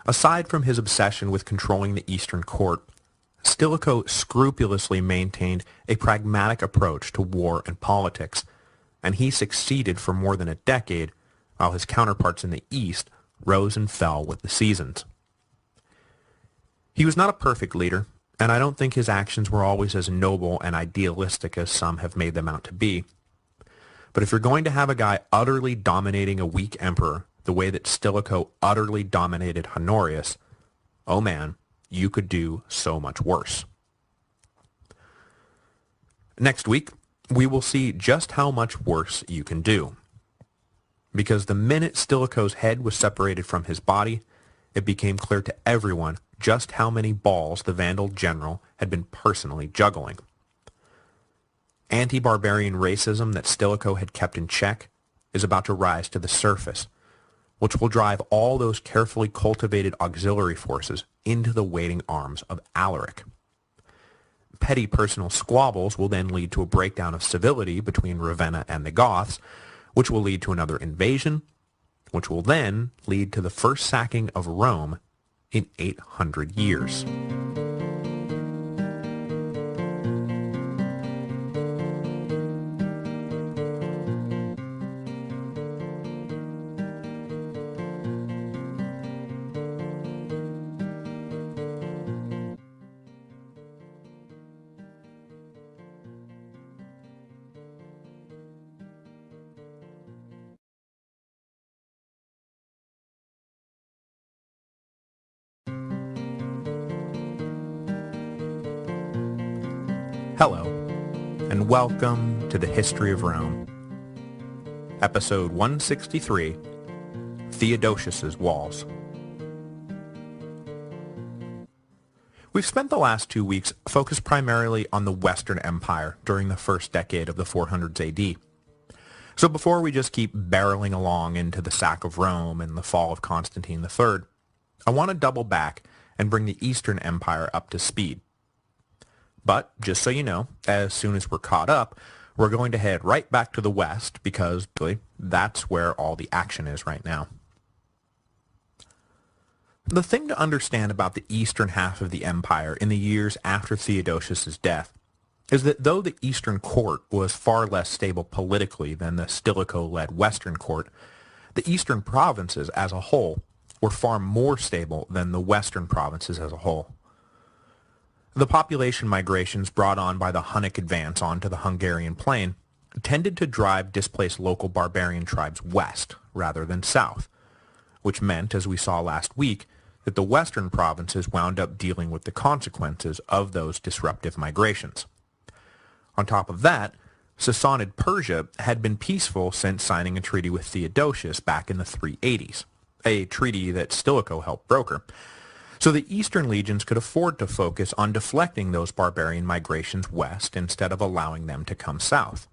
Aside from his obsession with controlling the Eastern court, Stilicho scrupulously maintained a pragmatic approach to war and politics, and he succeeded for more than a decade, while his counterparts in the East rose and fell with the seasons. He was not a perfect leader, and I don't think his actions were always as noble and idealistic as some have made them out to be. But if you're going to have a guy utterly dominating a weak emperor the way that Stilicho utterly dominated Honorius, oh man, you could do so much worse. Next week, we will see just how much worse you can do. Because the minute Stilicho's head was separated from his body, it became clear to everyone just how many balls the Vandal general had been personally juggling. Anti-barbarian racism that Stilicho had kept in check is about to rise to the surface, which will drive all those carefully cultivated auxiliary forces into the waiting arms of Alaric. Petty personal squabbles will then lead to a breakdown of civility between Ravenna and the Goths, which will lead to another invasion, which will then lead to the first sacking of Rome in 800 years. Hello, and welcome to the History of Rome. Episode 163, Theodosius's Walls. We've spent the last 2 weeks focused primarily on the Western Empire during the first decade of the 400s AD. So before we just keep barreling along into the sack of Rome and the fall of Constantine III, I want to double back and bring the Eastern Empire up to speed. But, just so you know, as soon as we're caught up, we're going to head right back to the West because really, that's where all the action is right now. The thing to understand about the eastern half of the empire in the years after Theodosius's death is that though the Eastern court was far less stable politically than the Stilicho-led Western court, the Eastern provinces as a whole were far more stable than the Western provinces as a whole. The population migrations brought on by the Hunnic advance onto the Hungarian plain tended to drive displaced local barbarian tribes west rather than south, which meant, as we saw last week, that the western provinces wound up dealing with the consequences of those disruptive migrations. On top of that, Sassanid Persia had been peaceful since signing a treaty with Theodosius back in the 380s, a treaty that Stilicho helped broker. So the eastern legions could afford to focus on deflecting those barbarian migrations west instead of allowing them to come south.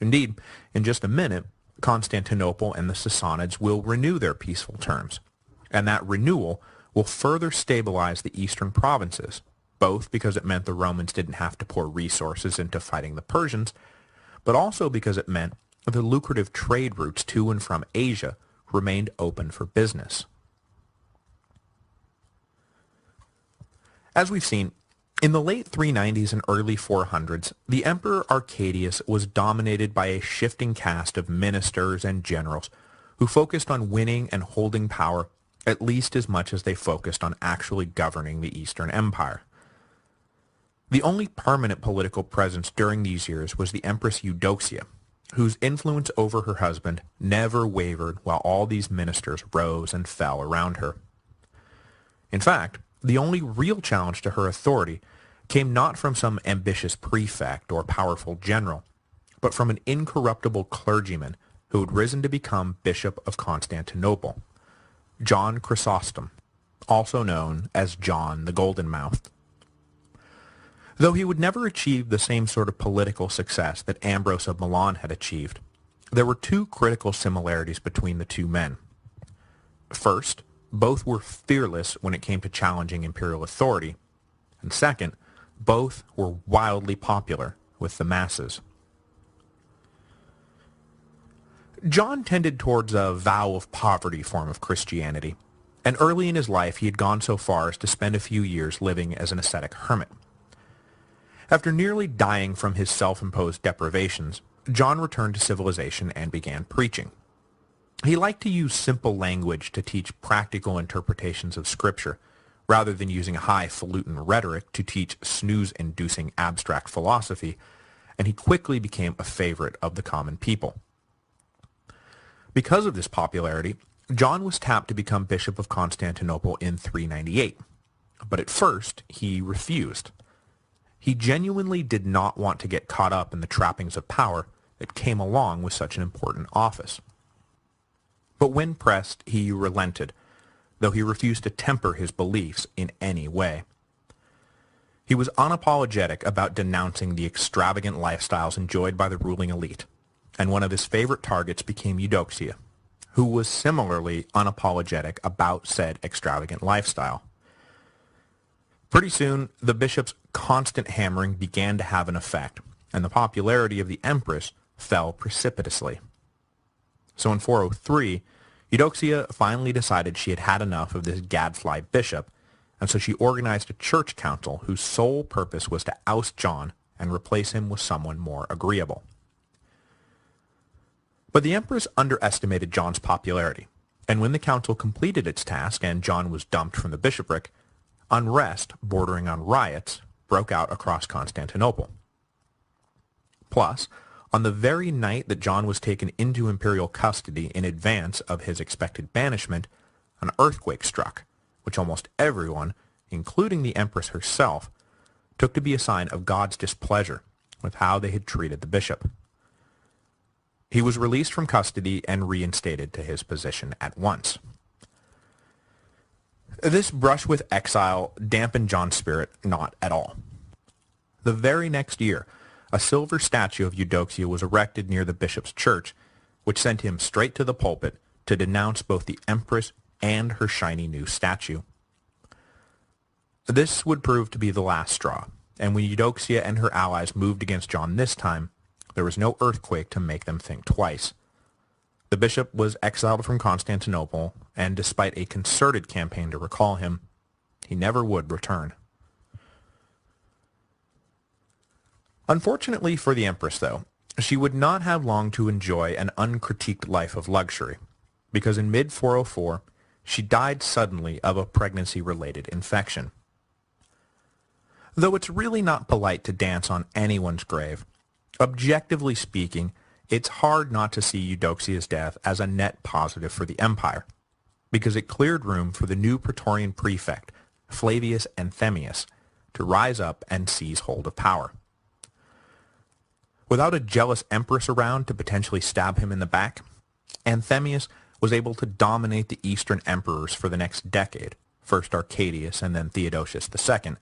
Indeed, in just a minute, Constantinople and the Sassanids will renew their peaceful terms, and that renewal will further stabilize the eastern provinces, both because it meant the Romans didn't have to pour resources into fighting the Persians, but also because it meant the lucrative trade routes to and from Asia remained open for business. As we've seen, in the late 390s and early 400s, the Emperor Arcadius was dominated by a shifting cast of ministers and generals who focused on winning and holding power at least as much as they focused on actually governing the Eastern Empire. The only permanent political presence during these years was the Empress Eudoxia, whose influence over her husband never wavered while all these ministers rose and fell around her. In fact, the only real challenge to her authority came not from some ambitious prefect or powerful general, but from an incorruptible clergyman who had risen to become Bishop of Constantinople, John Chrysostom, also known as John the Golden-Mouthed. Though he would never achieve the same sort of political success that Ambrose of Milan had achieved, there were two critical similarities between the two men. First, both were fearless when it came to challenging imperial authority, and second, both were wildly popular with the masses. John tended towards a vow of poverty form of Christianity, and early in his life he had gone so far as to spend a few years living as an ascetic hermit. After nearly dying from his self-imposed deprivations, John returned to civilization and began preaching. He liked to use simple language to teach practical interpretations of Scripture, rather than using highfalutin rhetoric to teach snooze-inducing abstract philosophy, and he quickly became a favorite of the common people. Because of this popularity, John was tapped to become Bishop of Constantinople in 398, but at first he refused. He genuinely did not want to get caught up in the trappings of power that came along with such an important office. But when pressed, he relented, though he refused to temper his beliefs in any way. He was unapologetic about denouncing the extravagant lifestyles enjoyed by the ruling elite, and one of his favorite targets became Eudoxia, who was similarly unapologetic about said extravagant lifestyle. Pretty soon, the bishop's constant hammering began to have an effect, and the popularity of the empress fell precipitously. So in 403, Eudoxia finally decided she had had enough of this gadfly bishop, and so she organized a church council whose sole purpose was to oust John and replace him with someone more agreeable. But the empress underestimated John's popularity, and when the council completed its task and John was dumped from the bishopric, unrest bordering on riots broke out across Constantinople. Plus, on the very night that John was taken into imperial custody in advance of his expected banishment, an earthquake struck, which almost everyone, including the empress herself, took to be a sign of God's displeasure with how they had treated the bishop. He was released from custody and reinstated to his position at once. This brush with exile dampened John's spirit not at all. The very next year, a silver statue of Eudoxia was erected near the bishop's church, which sent him straight to the pulpit to denounce both the empress and her shiny new statue. This would prove to be the last straw, and when Eudoxia and her allies moved against John this time, there was no earthquake to make them think twice. The bishop was exiled from Constantinople, and despite a concerted campaign to recall him, he never would return. Unfortunately for the empress, though, she would not have long to enjoy an uncritiqued life of luxury, because in mid-404, she died suddenly of a pregnancy-related infection. Though it's really not polite to dance on anyone's grave, objectively speaking, it's hard not to see Eudoxia's death as a net positive for the empire, because it cleared room for the new Praetorian prefect, Flavius Anthemius, to rise up and seize hold of power. Without a jealous empress around to potentially stab him in the back, Anthemius was able to dominate the Eastern emperors for the next decade, first Arcadius and then Theodosius II,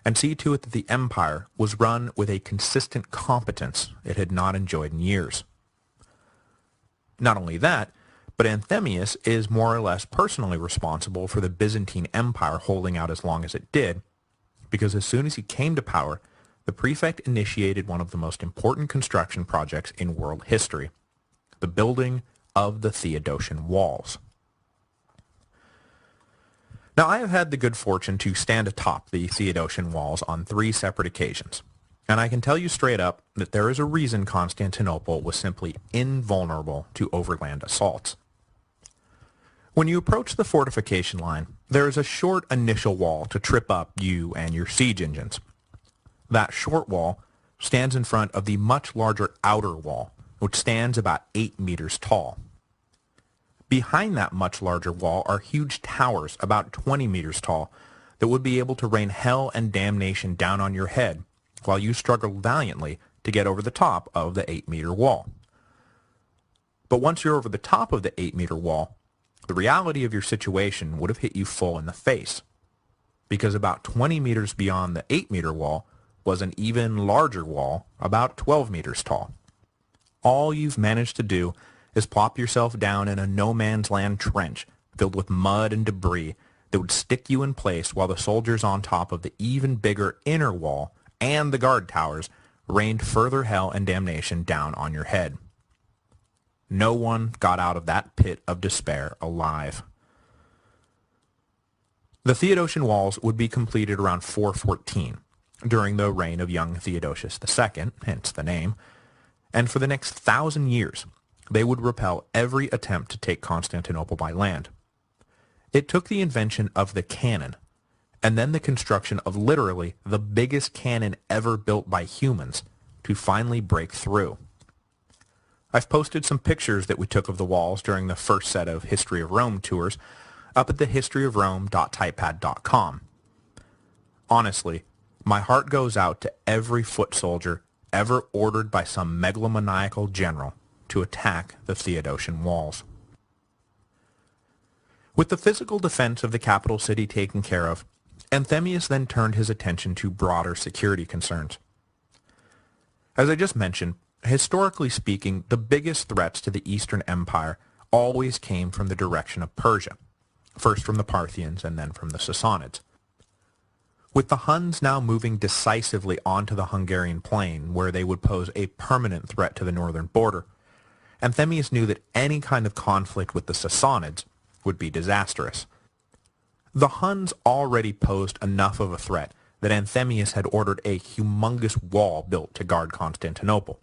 and see to it that the empire was run with a consistent competence it had not enjoyed in years. Not only that, but Anthemius is more or less personally responsible for the Byzantine Empire holding out as long as it did, because as soon as he came to power, the prefect initiated one of the most important construction projects in world history, the building of the Theodosian walls. Now, I have had the good fortune to stand atop the Theodosian walls on 3 separate occasions, and I can tell you straight up that there is a reason Constantinople was simply invulnerable to overland assaults. When you approach the fortification line, there is a short initial wall to trip up you and your siege engines. That short wall stands in front of the much larger outer wall, which stands about 8 meters tall. Behind that much larger wall are huge towers about 20 meters tall that would be able to rain hell and damnation down on your head while you struggle valiantly to get over the top of the 8-meter wall. But once you're over the top of the 8-meter wall, the reality of your situation would have hit you full in the face, because about 20 meters beyond the 8-meter wall was an even larger wall about 12 meters tall. All you've managed to do is plop yourself down in a no-man's-land trench filled with mud and debris that would stick you in place while the soldiers on top of the even bigger inner wall and the guard towers rained further hell and damnation down on your head. No one got out of that pit of despair alive. The Theodosian walls would be completed around 414, during the reign of young Theodosius II, hence the name, and for the next 1,000 years, they would repel every attempt to take Constantinople by land. It took the invention of the cannon, and then the construction of literally the biggest cannon ever built by humans, to finally break through. I've posted some pictures that we took of the walls during the first set of History of Rome tours up at the historyofrome.typepad.com. Honestly, my heart goes out to every foot soldier ever ordered by some megalomaniacal general to attack the Theodosian walls. With the physical defense of the capital city taken care of, Anthemius then turned his attention to broader security concerns. As I just mentioned, historically speaking, the biggest threats to the Eastern Empire always came from the direction of Persia, first from the Parthians and then from the Sassanids. With the Huns now moving decisively onto the Hungarian plain, where they would pose a permanent threat to the northern border, Anthemius knew that any kind of conflict with the Sassanids would be disastrous. The Huns already posed enough of a threat that Anthemius had ordered a humongous wall built to guard Constantinople.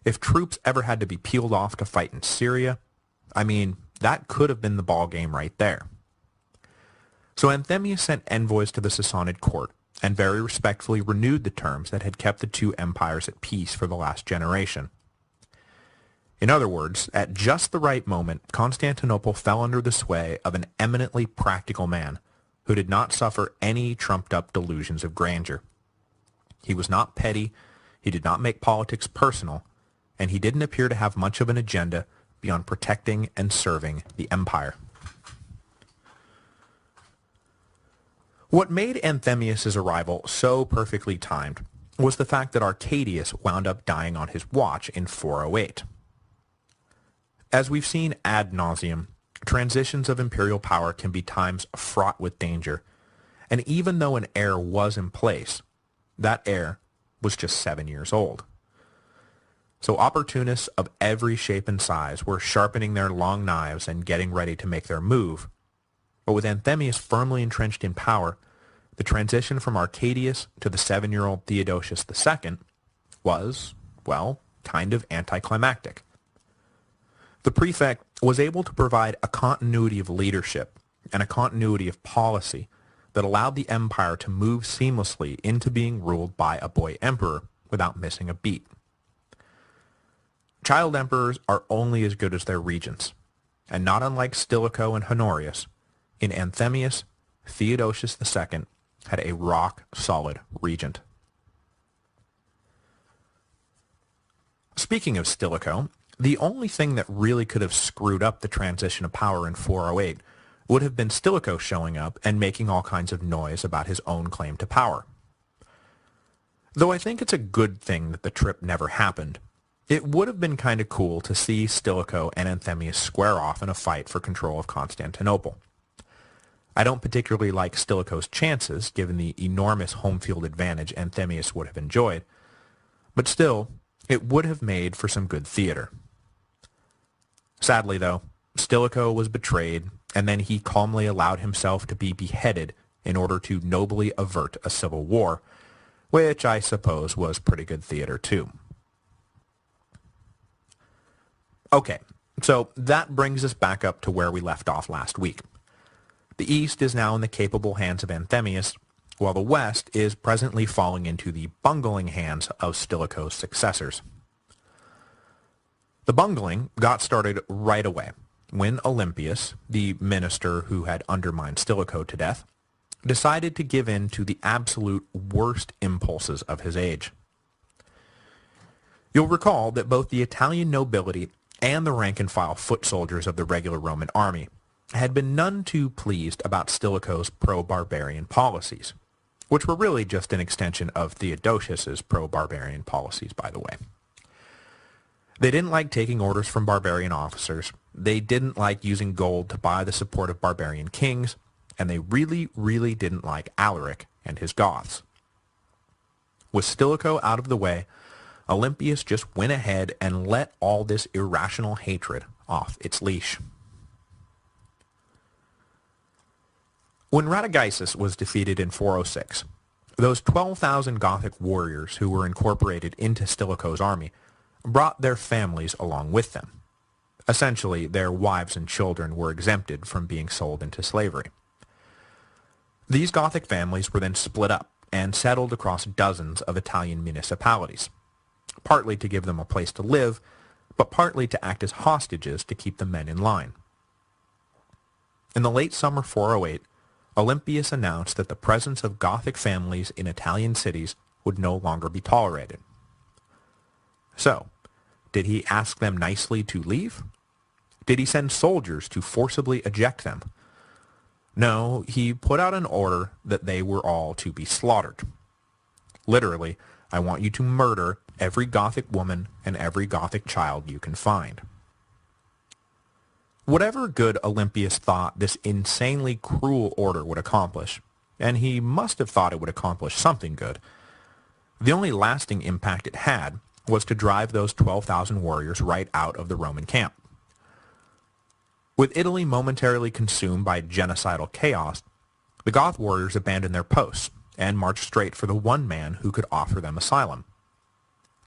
If troops ever had to be peeled off to fight in Syria, that could have been the ball game right there. So Anthemius sent envoys to the Sassanid court and very respectfully renewed the terms that had kept the two empires at peace for the last generation. In other words, at just the right moment, Constantinople fell under the sway of an eminently practical man who did not suffer any trumped-up delusions of grandeur. He was not petty, he did not make politics personal, and he didn't appear to have much of an agenda beyond protecting and serving the empire. What made Anthemius' arrival so perfectly timed was the fact that Arcadius wound up dying on his watch in 408. As we've seen ad nauseum, transitions of imperial power can be times fraught with danger, and even though an heir was in place, that heir was just 7 years old. So opportunists of every shape and size were sharpening their long knives and getting ready to make their move. But with Anthemius firmly entrenched in power, the transition from Arcadius to the 7-year-old Theodosius II was, kind of anticlimactic. The prefect was able to provide a continuity of leadership and a continuity of policy that allowed the empire to move seamlessly into being ruled by a boy emperor without missing a beat. Child emperors are only as good as their regents, and not unlike Stilicho and Honorius, in Anthemius, Theodosius II had a rock-solid regent. Speaking of Stilicho, the only thing that really could have screwed up the transition of power in 408 would have been Stilicho showing up and making all kinds of noise about his own claim to power. Though I think it's a good thing that the trip never happened, it would have been kind of cool to see Stilicho and Anthemius square off in a fight for control of Constantinople. I don't particularly like Stilicho's chances, given the enormous home field advantage Anthemius would have enjoyed, but still, it would have made for some good theater. Sadly, though, Stilicho was betrayed, and then he calmly allowed himself to be beheaded in order to nobly avert a civil war, which I suppose was pretty good theater too. Okay, so that brings us back up to where we left off last week. The East is now in the capable hands of Anthemius, while the West is presently falling into the bungling hands of Stilicho's successors. The bungling got started right away when Olympius, the minister who had undermined Stilicho to death, decided to give in to the absolute worst impulses of his age. You'll recall that both the Italian nobility and the rank-and-file foot soldiers of the regular Roman army had been none too pleased about Stilicho's pro-barbarian policies, which were really just an extension of Theodosius's pro-barbarian policies, by the way. They didn't like taking orders from barbarian officers, they didn't like using gold to buy the support of barbarian kings, and they really, really didn't like Alaric and his Goths. With Stilicho out of the way, Olympius just went ahead and let all this irrational hatred off its leash. When Radagaisus was defeated in 406, those 12,000 Gothic warriors who were incorporated into Stilicho's army brought their families along with them. Essentially, their wives and children were exempted from being sold into slavery. These Gothic families were then split up and settled across dozens of Italian municipalities, partly to give them a place to live, but partly to act as hostages to keep the men in line. In the late summer 408, Olympius announced that the presence of Gothic families in Italian cities would no longer be tolerated. So, did he ask them nicely to leave? Did he send soldiers to forcibly eject them? No, he put out an order that they were all to be slaughtered. Literally, I want you to murder every Gothic woman and every Gothic child you can find. Whatever good Olympius thought this insanely cruel order would accomplish, and he must have thought it would accomplish something good, the only lasting impact it had was to drive those 12,000 warriors right out of the Roman camp. With Italy momentarily consumed by genocidal chaos, the Goth warriors abandoned their posts and marched straight for the one man who could offer them asylum,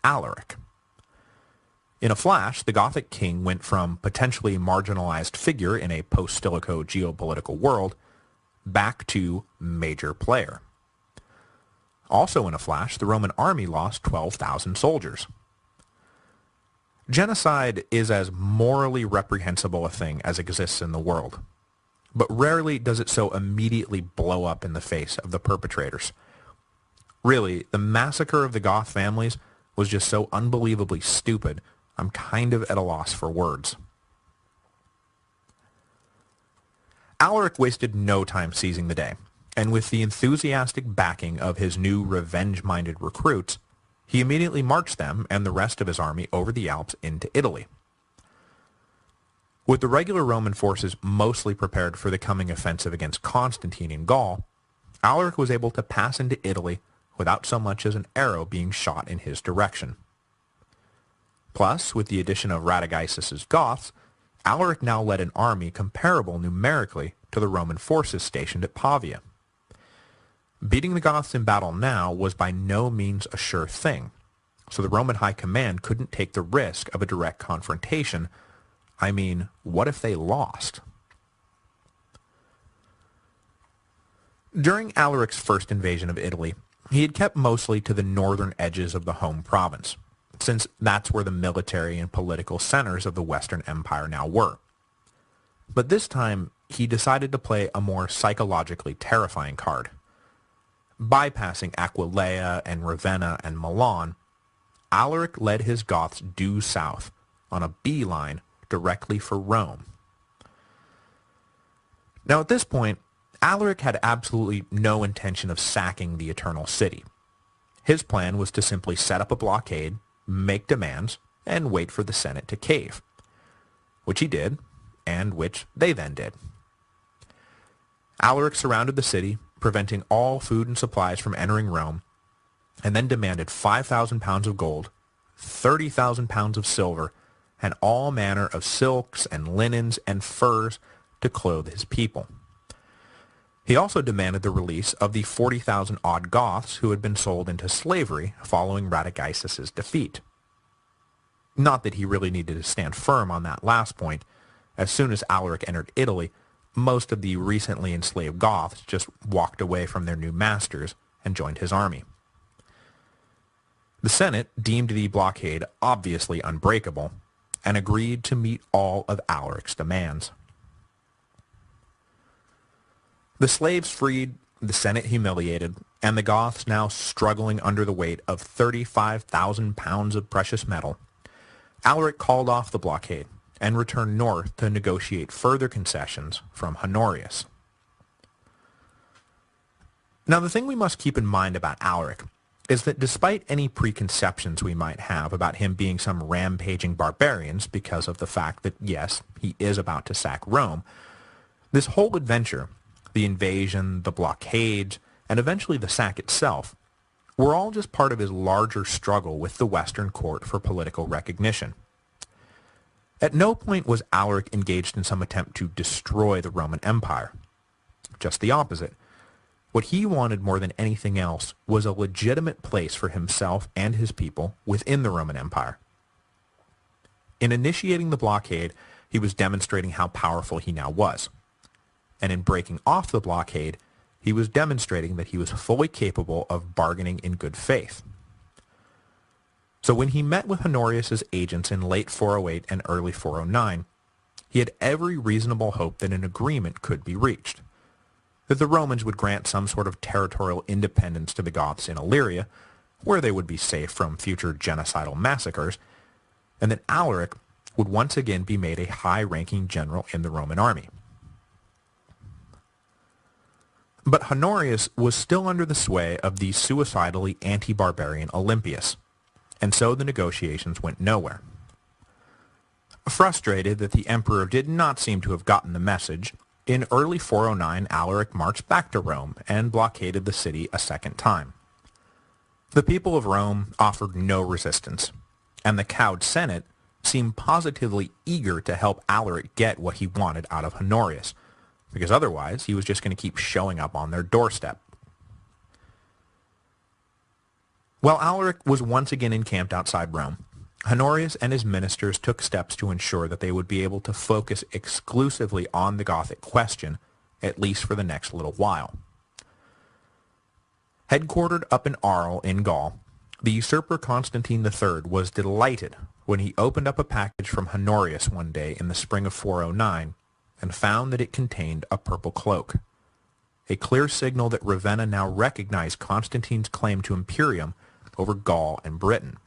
Alaric. In a flash, the Gothic king went from potentially marginalized figure in a post-Stilicho geopolitical world back to major player. Also in a flash, the Roman army lost 12,000 soldiers. Genocide is as morally reprehensible a thing as exists in the world, but rarely does it so immediately blow up in the face of the perpetrators. Really, the massacre of the Goth families was just so unbelievably stupid, I'm kind of at a loss for words. Alaric wasted no time seizing the day, and with the enthusiastic backing of his new revenge-minded recruits, he immediately marched them and the rest of his army over the Alps into Italy. With the regular Roman forces mostly prepared for the coming offensive against Constantine in Gaul, Alaric was able to pass into Italy without so much as an arrow being shot in his direction. Plus, with the addition of Radagaisus's Goths, Alaric now led an army comparable numerically to the Roman forces stationed at Pavia. Beating the Goths in battle now was by no means a sure thing, so the Roman high command couldn't take the risk of a direct confrontation. I mean, what if they lost? During Alaric's first invasion of Italy, he had kept mostly to the northern edges of the home province, since that's where the military and political centers of the Western Empire now were. But this time, he decided to play a more psychologically terrifying card. Bypassing Aquileia and Ravenna and Milan, Alaric led his Goths due south on a beeline directly for Rome. Now at this point, Alaric had absolutely no intention of sacking the Eternal City. His plan was to simply set up a blockade, make demands, and wait for the Senate to cave, which he did, and which they then did. Alaric surrounded the city, preventing all food and supplies from entering Rome, and then demanded 5,000 pounds of gold, 30,000 pounds of silver, and all manner of silks and linens and furs to clothe his people. He also demanded the release of the 40,000-odd Goths who had been sold into slavery following Radagaisus's defeat. Not that he really needed to stand firm on that last point. As soon as Alaric entered Italy, most of the recently enslaved Goths just walked away from their new masters and joined his army. The Senate deemed the blockade obviously unbreakable and agreed to meet all of Alaric's demands. The slaves freed, the Senate humiliated, and the Goths now struggling under the weight of 35,000 pounds of precious metal, Alaric called off the blockade and returned north to negotiate further concessions from Honorius. Now the thing we must keep in mind about Alaric is that despite any preconceptions we might have about him being some rampaging barbarians because of the fact that, yes, he is about to sack Rome, this whole adventure, the invasion, the blockade, and eventually the sack itself, were all just part of his larger struggle with the Western court for political recognition. At no point was Alaric engaged in some attempt to destroy the Roman Empire. just the opposite. What he wanted more than anything else was a legitimate place for himself and his people within the Roman Empire. In initiating the blockade, he was demonstrating how powerful he now was. And in breaking off the blockade, he was demonstrating that he was fully capable of bargaining in good faith. So when he met with Honorius' agents in late 408 and early 409, he had every reasonable hope that an agreement could be reached, that the Romans would grant some sort of territorial independence to the Goths in Illyria, where they would be safe from future genocidal massacres, and that Alaric would once again be made a high-ranking general in the Roman army. But Honorius was still under the sway of the suicidally anti-barbarian Olympius, and so the negotiations went nowhere. Frustrated that the emperor did not seem to have gotten the message, in early 409 Alaric marched back to Rome and blockaded the city a second time. The people of Rome offered no resistance, and the cowed Senate seemed positively eager to help Alaric get what he wanted out of Honorius, because otherwise he was just going to keep showing up on their doorstep. While Alaric was once again encamped outside Rome, Honorius and his ministers took steps to ensure that they would be able to focus exclusively on the Gothic question, at least for the next little while. Headquartered up in Arles in Gaul, the usurper Constantine III was delighted when he opened up a package from Honorius one day in the spring of 409 and found that it contained a purple cloak, a clear signal that Ravenna now recognized Constantine's claim to imperium over Gaul and Britain.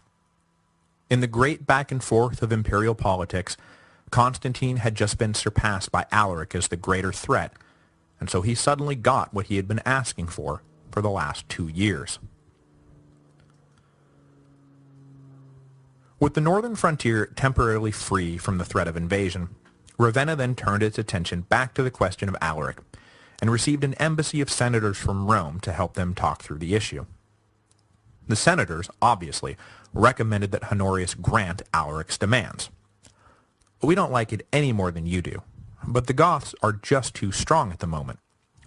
In the great back and forth of imperial politics, Constantine had just been surpassed by Alaric as the greater threat, and so he suddenly got what he had been asking for the last 2 years. With the northern frontier temporarily free from the threat of invasion, Ravenna then turned its attention back to the question of Alaric, and received an embassy of senators from Rome to help them talk through the issue. The senators, obviously, recommended that Honorius grant Alaric's demands. We don't like it any more than you do, but the Goths are just too strong at the moment.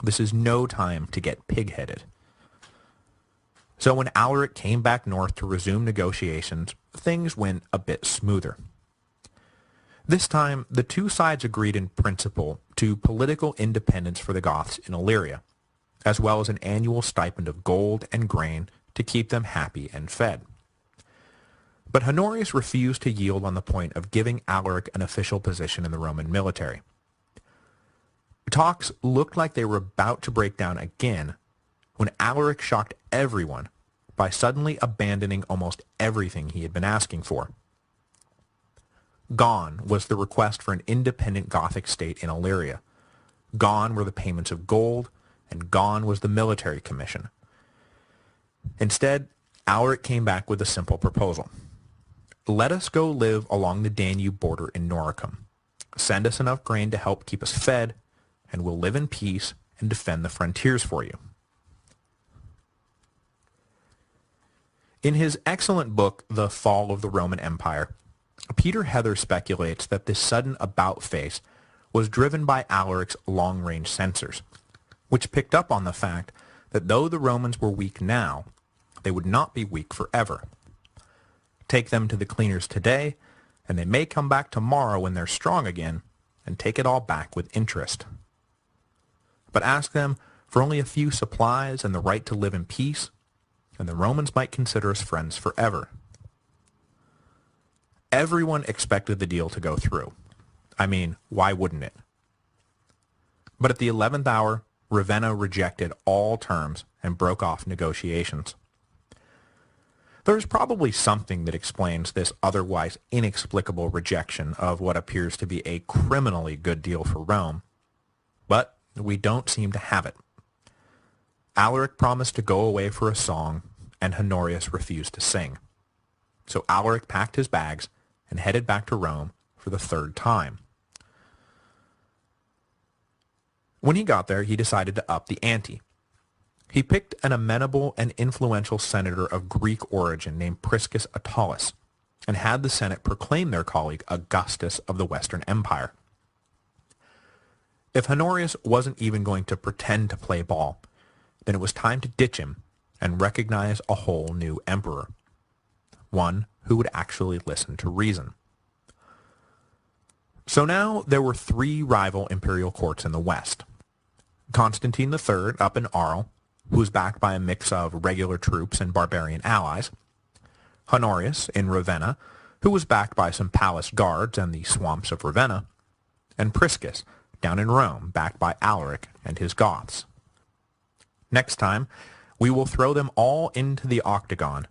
This is no time to get pig-headed. So when Alaric came back north to resume negotiations, things went a bit smoother. This time, the two sides agreed in principle to political independence for the Goths in Illyria, as well as an annual stipend of gold and grain to keep them happy and fed. But Honorius refused to yield on the point of giving Alaric an official position in the Roman military. Talks looked like they were about to break down again when Alaric shocked everyone by suddenly abandoning almost everything he had been asking for. Gone was the request for an independent Gothic state in Illyria. Gone were the payments of gold, and gone was the military commission. Instead, Alaric came back with a simple proposal. Let us go live along the Danube border in Noricum. Send us enough grain to help keep us fed, and we'll live in peace and defend the frontiers for you. In his excellent book, The Fall of the Roman Empire, Peter Heather speculates that this sudden about-face was driven by Alaric's long-range sensors, which picked up on the fact that though the Romans were weak now, they would not be weak forever. Take them to the cleaners today, and they may come back tomorrow when they're strong again, and take it all back with interest. But ask them for only a few supplies and the right to live in peace, and the Romans might consider us friends forever. Everyone expected the deal to go through. I mean, why wouldn't it? But at the 11th hour, Ravenna rejected all terms and broke off negotiations. There is probably something that explains this otherwise inexplicable rejection of what appears to be a criminally good deal for Rome, but we don't seem to have it. Alaric promised to go away for a song, and Honorius refused to sing. So Alaric packed his bags and headed back to Rome for the third time. When he got there, he decided to up the ante. He picked an amenable and influential senator of Greek origin named Priscus Attalus, and had the Senate proclaim their colleague Augustus of the Western Empire. If Honorius wasn't even going to pretend to play ball, then it was time to ditch him and recognize a whole new emperor, one who would actually listen to reason. So now there were three rival imperial courts in the west. Constantine III up in Arles, who was backed by a mix of regular troops and barbarian allies, Honorius in Ravenna, who was backed by some palace guards and the swamps of Ravenna, and Priscus down in Rome, backed by Alaric and his Goths. Next time, we will throw them all into the octagon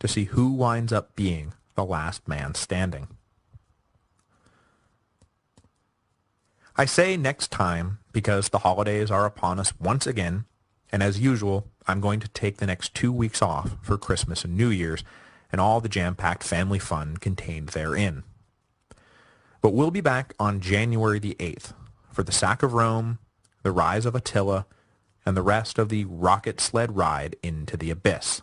to see who winds up being the last man standing. I say next time because the holidays are upon us once again, and as usual, I'm going to take the next 2 weeks off for Christmas and New Year's and all the jam-packed family fun contained therein. But we'll be back on January the 8th for the sack of Rome, the rise of Attila, and the rest of the rocket sled ride into the abyss.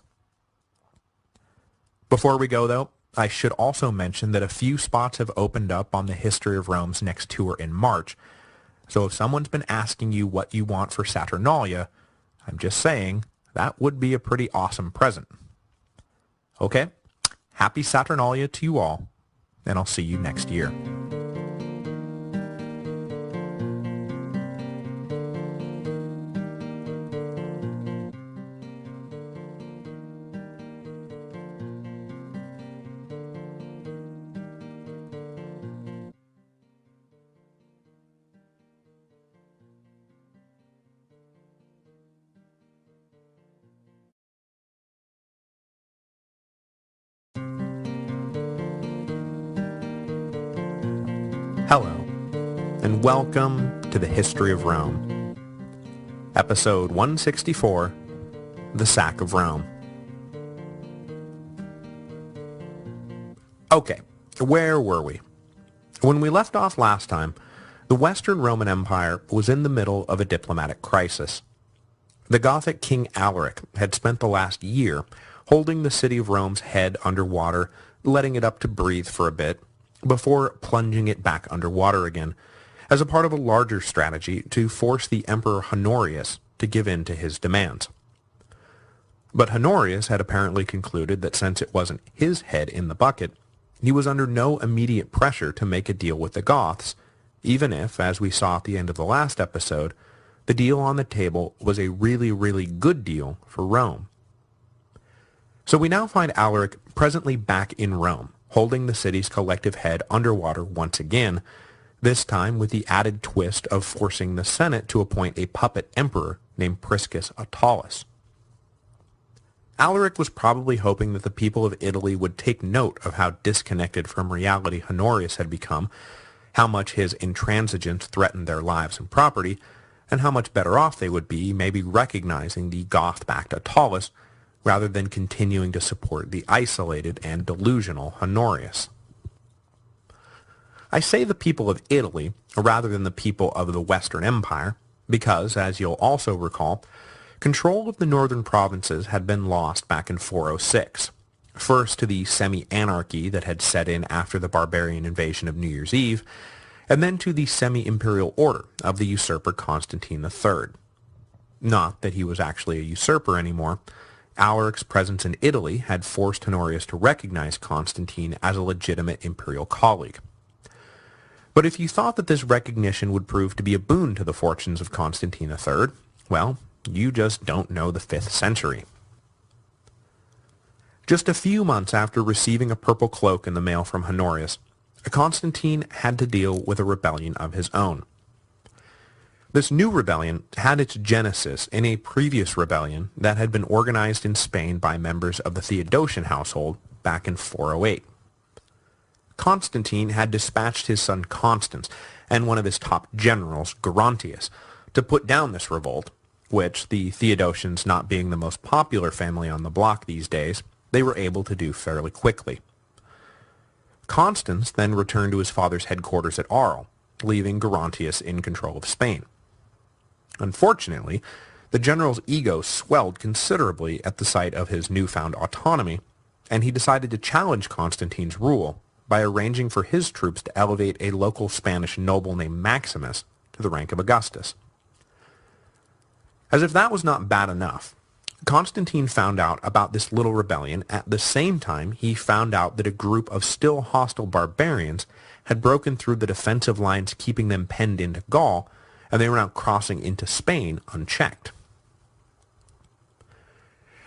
Before we go, though, I should also mention that a few spots have opened up on the History of Rome's next tour in March, so if someone's been asking you what you want for Saturnalia, I'm just saying that would be a pretty awesome present. Okay, happy Saturnalia to you all, and I'll see you next year. Hello, and welcome to the History of Rome, Episode 164, The Sack of Rome. Okay, where were we? When we left off last time, the Western Roman Empire was in the middle of a diplomatic crisis. The Gothic king Alaric had spent the last year holding the city of Rome's head underwater, letting it up to breathe for a bit, before plunging it back underwater again, as a part of a larger strategy to force the Emperor Honorius to give in to his demands. But Honorius had apparently concluded that since it wasn't his head in the bucket, he was under no immediate pressure to make a deal with the Goths, even if, as we saw at the end of the last episode, the deal on the table was a really, really good deal for Rome. So we now find Alaric presently back in Rome, holding the city's collective head underwater once again, this time with the added twist of forcing the Senate to appoint a puppet emperor named Priscus Attalus. Alaric was probably hoping that the people of Italy would take note of how disconnected from reality Honorius had become, how much his intransigence threatened their lives and property, and how much better off they would be maybe recognizing the Goth-backed Attalus rather than continuing to support the isolated and delusional Honorius. I say the people of Italy rather than the people of the Western Empire because, as you'll also recall, control of the northern provinces had been lost back in 406, first to the semi-anarchy that had set in after the barbarian invasion of New Year's Eve, and then to the semi-imperial order of the usurper Constantine III. Not that he was actually a usurper anymore. Alaric's presence in Italy had forced Honorius to recognize Constantine as a legitimate imperial colleague. But if you thought that this recognition would prove to be a boon to the fortunes of Constantine III, well, you just don't know the 5th century. Just a few months after receiving a purple cloak in the mail from Honorius, Constantine had to deal with a rebellion of his own. This new rebellion had its genesis in a previous rebellion that had been organized in Spain by members of the Theodosian household back in 408. Constantine had dispatched his son Constans and one of his top generals, Gerontius, to put down this revolt, which, the Theodosians not being the most popular family on the block these days, they were able to do fairly quickly. Constans then returned to his father's headquarters at Arles, leaving Gerontius in control of Spain. Unfortunately, the general's ego swelled considerably at the sight of his newfound autonomy, and he decided to challenge Constantine's rule by arranging for his troops to elevate a local Spanish noble named Maximus to the rank of Augustus. As if that was not bad enough, Constantine found out about this little rebellion at the same time he found out that a group of still hostile barbarians had broken through the defensive lines keeping them penned into Gaul, and they were now crossing into Spain unchecked.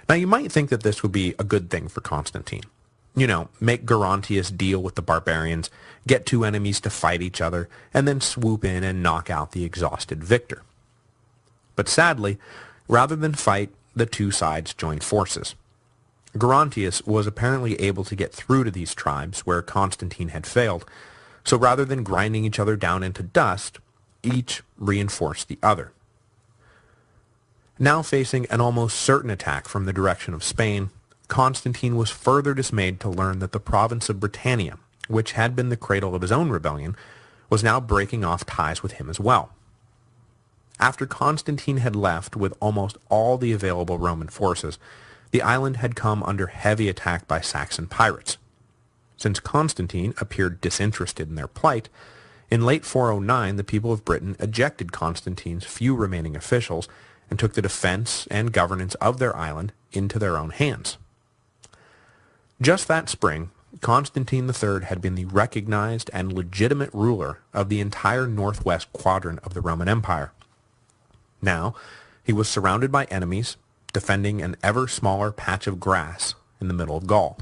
Now you might think that this would be a good thing for Constantine. Make Gerontius deal with the barbarians, get two enemies to fight each other, and then swoop in and knock out the exhausted victor. But sadly, rather than fight, the two sides joined forces. Gerontius was apparently able to get through to these tribes where Constantine had failed, so rather than grinding each other down into dust, each reinforced the other. Now facing an almost certain attack from the direction of Spain, Constantine was further dismayed to learn that the province of Britannia, which had been the cradle of his own rebellion, was now breaking off ties with him as well. After Constantine had left with almost all the available Roman forces, the island had come under heavy attack by Saxon pirates. Since Constantine appeared disinterested in their plight, in late 409 the people of Britain ejected Constantine's few remaining officials and took the defense and governance of their island into their own hands. Just that spring, Constantine III had been the recognized and legitimate ruler of the entire northwest quadrant of the Roman Empire. Now, he was surrounded by enemies, defending an ever smaller patch of grass in the middle of Gaul.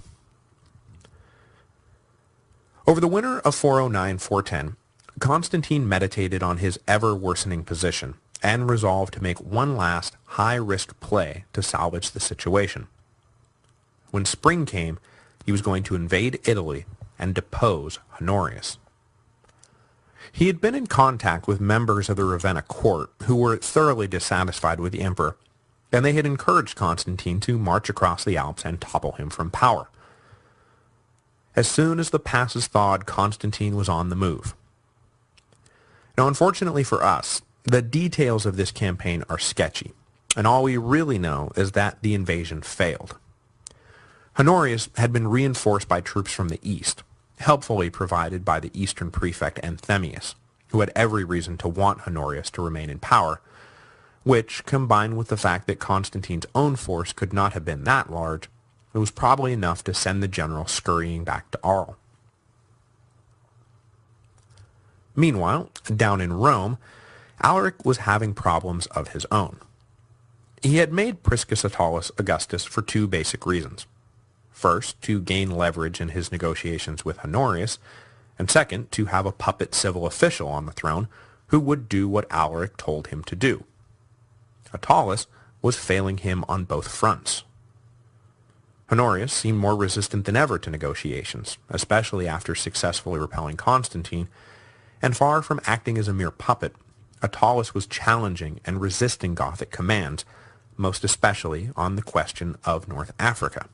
Over the winter of 409-410, Constantine meditated on his ever-worsening position and resolved to make one last high-risk play to salvage the situation. When spring came, he was going to invade Italy and depose Honorius. He had been in contact with members of the Ravenna court who were thoroughly dissatisfied with the emperor, and they had encouraged Constantine to march across the Alps and topple him from power. As soon as the passes thawed, Constantine was on the move. Now, unfortunately for us, the details of this campaign are sketchy, and all we really know is that the invasion failed. Honorius had been reinforced by troops from the east, helpfully provided by the eastern prefect Anthemius, who had every reason to want Honorius to remain in power, which, combined with the fact that Constantine's own force could not have been that large, it was probably enough to send the general scurrying back to Arles. Meanwhile, down in Rome, Alaric was having problems of his own. He had made Priscus Attalus Augustus for two basic reasons. First, to gain leverage in his negotiations with Honorius, and second, to have a puppet civil official on the throne who would do what Alaric told him to do. Attalus was failing him on both fronts. Honorius seemed more resistant than ever to negotiations, especially after successfully repelling Constantine, and far from acting as a mere puppet, Attalus was challenging and resisting Gothic commands, most especially on the question of North Africa.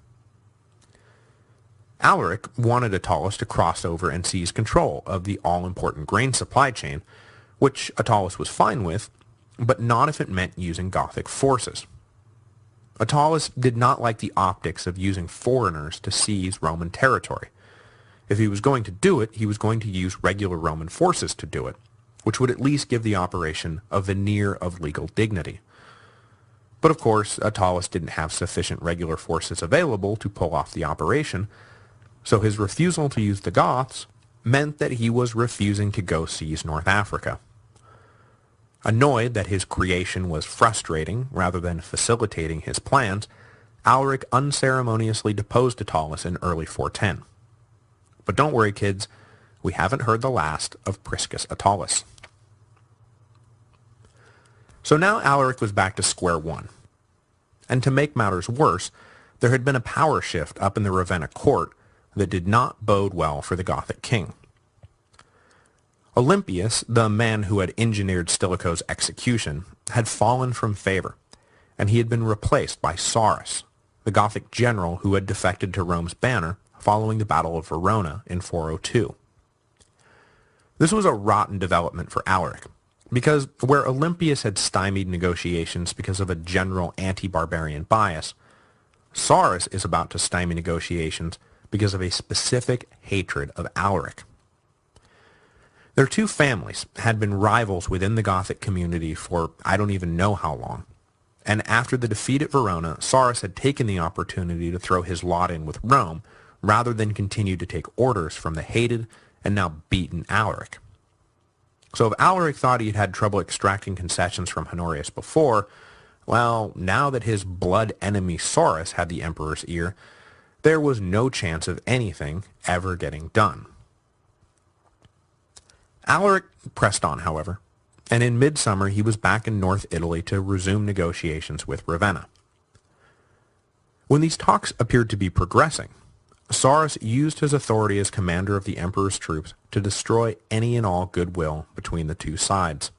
Alaric wanted Attalus to cross over and seize control of the all-important grain supply chain, which Attalus was fine with, but not if it meant using Gothic forces. Attalus did not like the optics of using foreigners to seize Roman territory. If he was going to do it, he was going to use regular Roman forces to do it, which would at least give the operation a veneer of legal dignity. But of course, Attalus didn't have sufficient regular forces available to pull off the operation, so his refusal to use the Goths meant that he was refusing to go seize North Africa. Annoyed that his creation was frustrating rather than facilitating his plans, Alaric unceremoniously deposed Attalus in early 410. But don't worry, kids, we haven't heard the last of Priscus Attalus. So now Alaric was back to square one. And to make matters worse, there had been a power shift up in the Ravenna court that did not bode well for the Gothic king. Olympius, the man who had engineered Stilicho's execution, had fallen from favor, and he had been replaced by Sarus, the Gothic general who had defected to Rome's banner following the Battle of Verona in 402. This was a rotten development for Alaric, because where Olympius had stymied negotiations because of a general anti-barbarian bias, Sarus is about to stymie negotiations because of a specific hatred of Alaric. Their two families had been rivals within the Gothic community for I don't even know how long. And after the defeat at Verona, Sarus had taken the opportunity to throw his lot in with Rome, rather than continue to take orders from the hated and now beaten Alaric. So if Alaric thought he had had trouble extracting concessions from Honorius before, well, now that his blood enemy Sarus had the emperor's ear, there was no chance of anything ever getting done. Alaric pressed on, however, and in midsummer he was back in North Italy to resume negotiations with Ravenna. When these talks appeared to be progressing, Sarus used his authority as commander of the emperor's troops to destroy any and all goodwill between the two sides.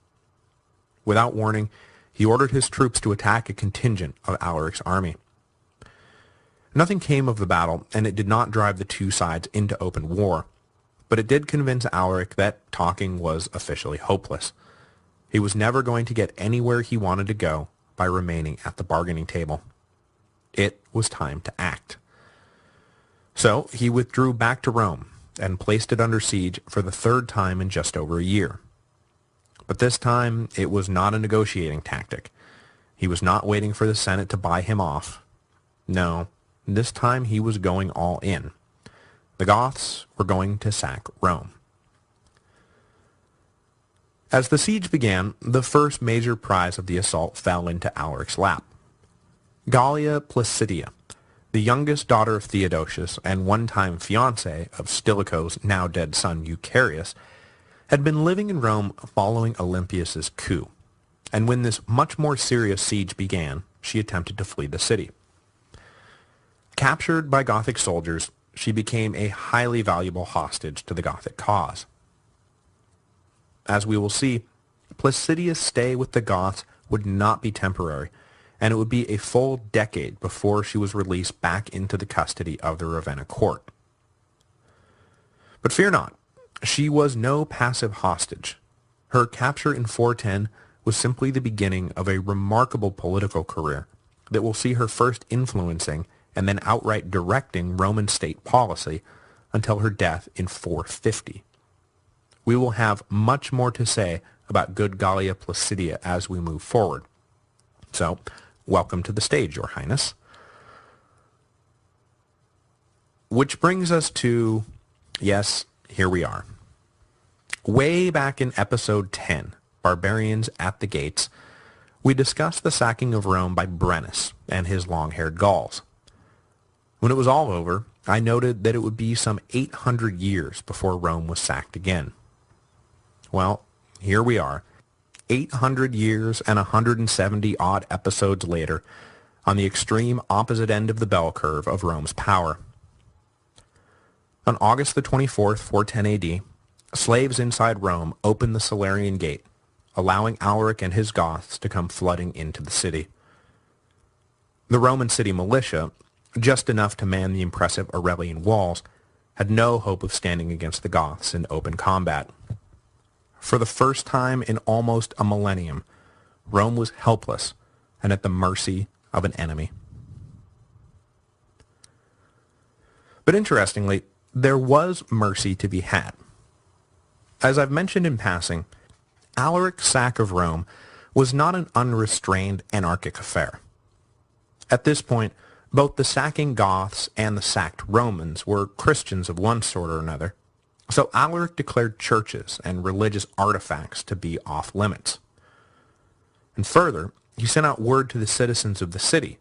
Without warning, he ordered his troops to attack a contingent of Alaric's army. Nothing came of the battle, and it did not drive the two sides into open war, but it did convince Alaric that talking was officially hopeless. He was never going to get anywhere he wanted to go by remaining at the bargaining table. It was time to act. So he withdrew back to Rome and placed it under siege for the third time in just over a year. But this time it was not a negotiating tactic. He was not waiting for the Senate to buy him off. No, this time he was going all in. The Goths were going to sack Rome. As the siege began, the first major prize of the assault fell into Alaric's lap. Gallia Placidia, the youngest daughter of Theodosius and one-time fiancée of Stilicho's now-dead son Eucharius, had been living in Rome following Olympias's coup, and when this much more serious siege began, she attempted to flee the city. Captured by Gothic soldiers, she became a highly valuable hostage to the Gothic cause. As we will see, Placidia's stay with the Goths would not be temporary, and it would be a full decade before she was released back into the custody of the Ravenna court. But fear not, she was no passive hostage. Her capture in 410 was simply the beginning of a remarkable political career that will see her first influencing and then outright directing Roman state policy until her death in 450. We will have much more to say about good Gallia Placidia as we move forward. So, welcome to the stage, Your Highness. Which brings us to, yes, here we are. Way back in episode 10, Barbarians at the Gates, we discussed the sacking of Rome by Brennus and his long-haired Gauls. When it was all over, I noted that it would be some 800 years before Rome was sacked again. Well, here we are, 800 years and 170-odd episodes later, on the extreme opposite end of the bell curve of Rome's power. On August the 24th, 410 AD, slaves inside Rome opened the Salarian Gate, allowing Alaric and his Goths to come flooding into the city. The Roman city militia, just enough to man the impressive Aurelian walls, had no hope of standing against the Goths in open combat. For the first time in almost a millennium, Rome was helpless and at the mercy of an enemy. But interestingly, there was mercy to be had. As I've mentioned in passing, Alaric's sack of Rome was not an unrestrained anarchic affair. At this point, both the sacking Goths and the sacked Romans were Christians of one sort or another, so Alaric declared churches and religious artifacts to be off-limits. And further, he sent out word to the citizens of the city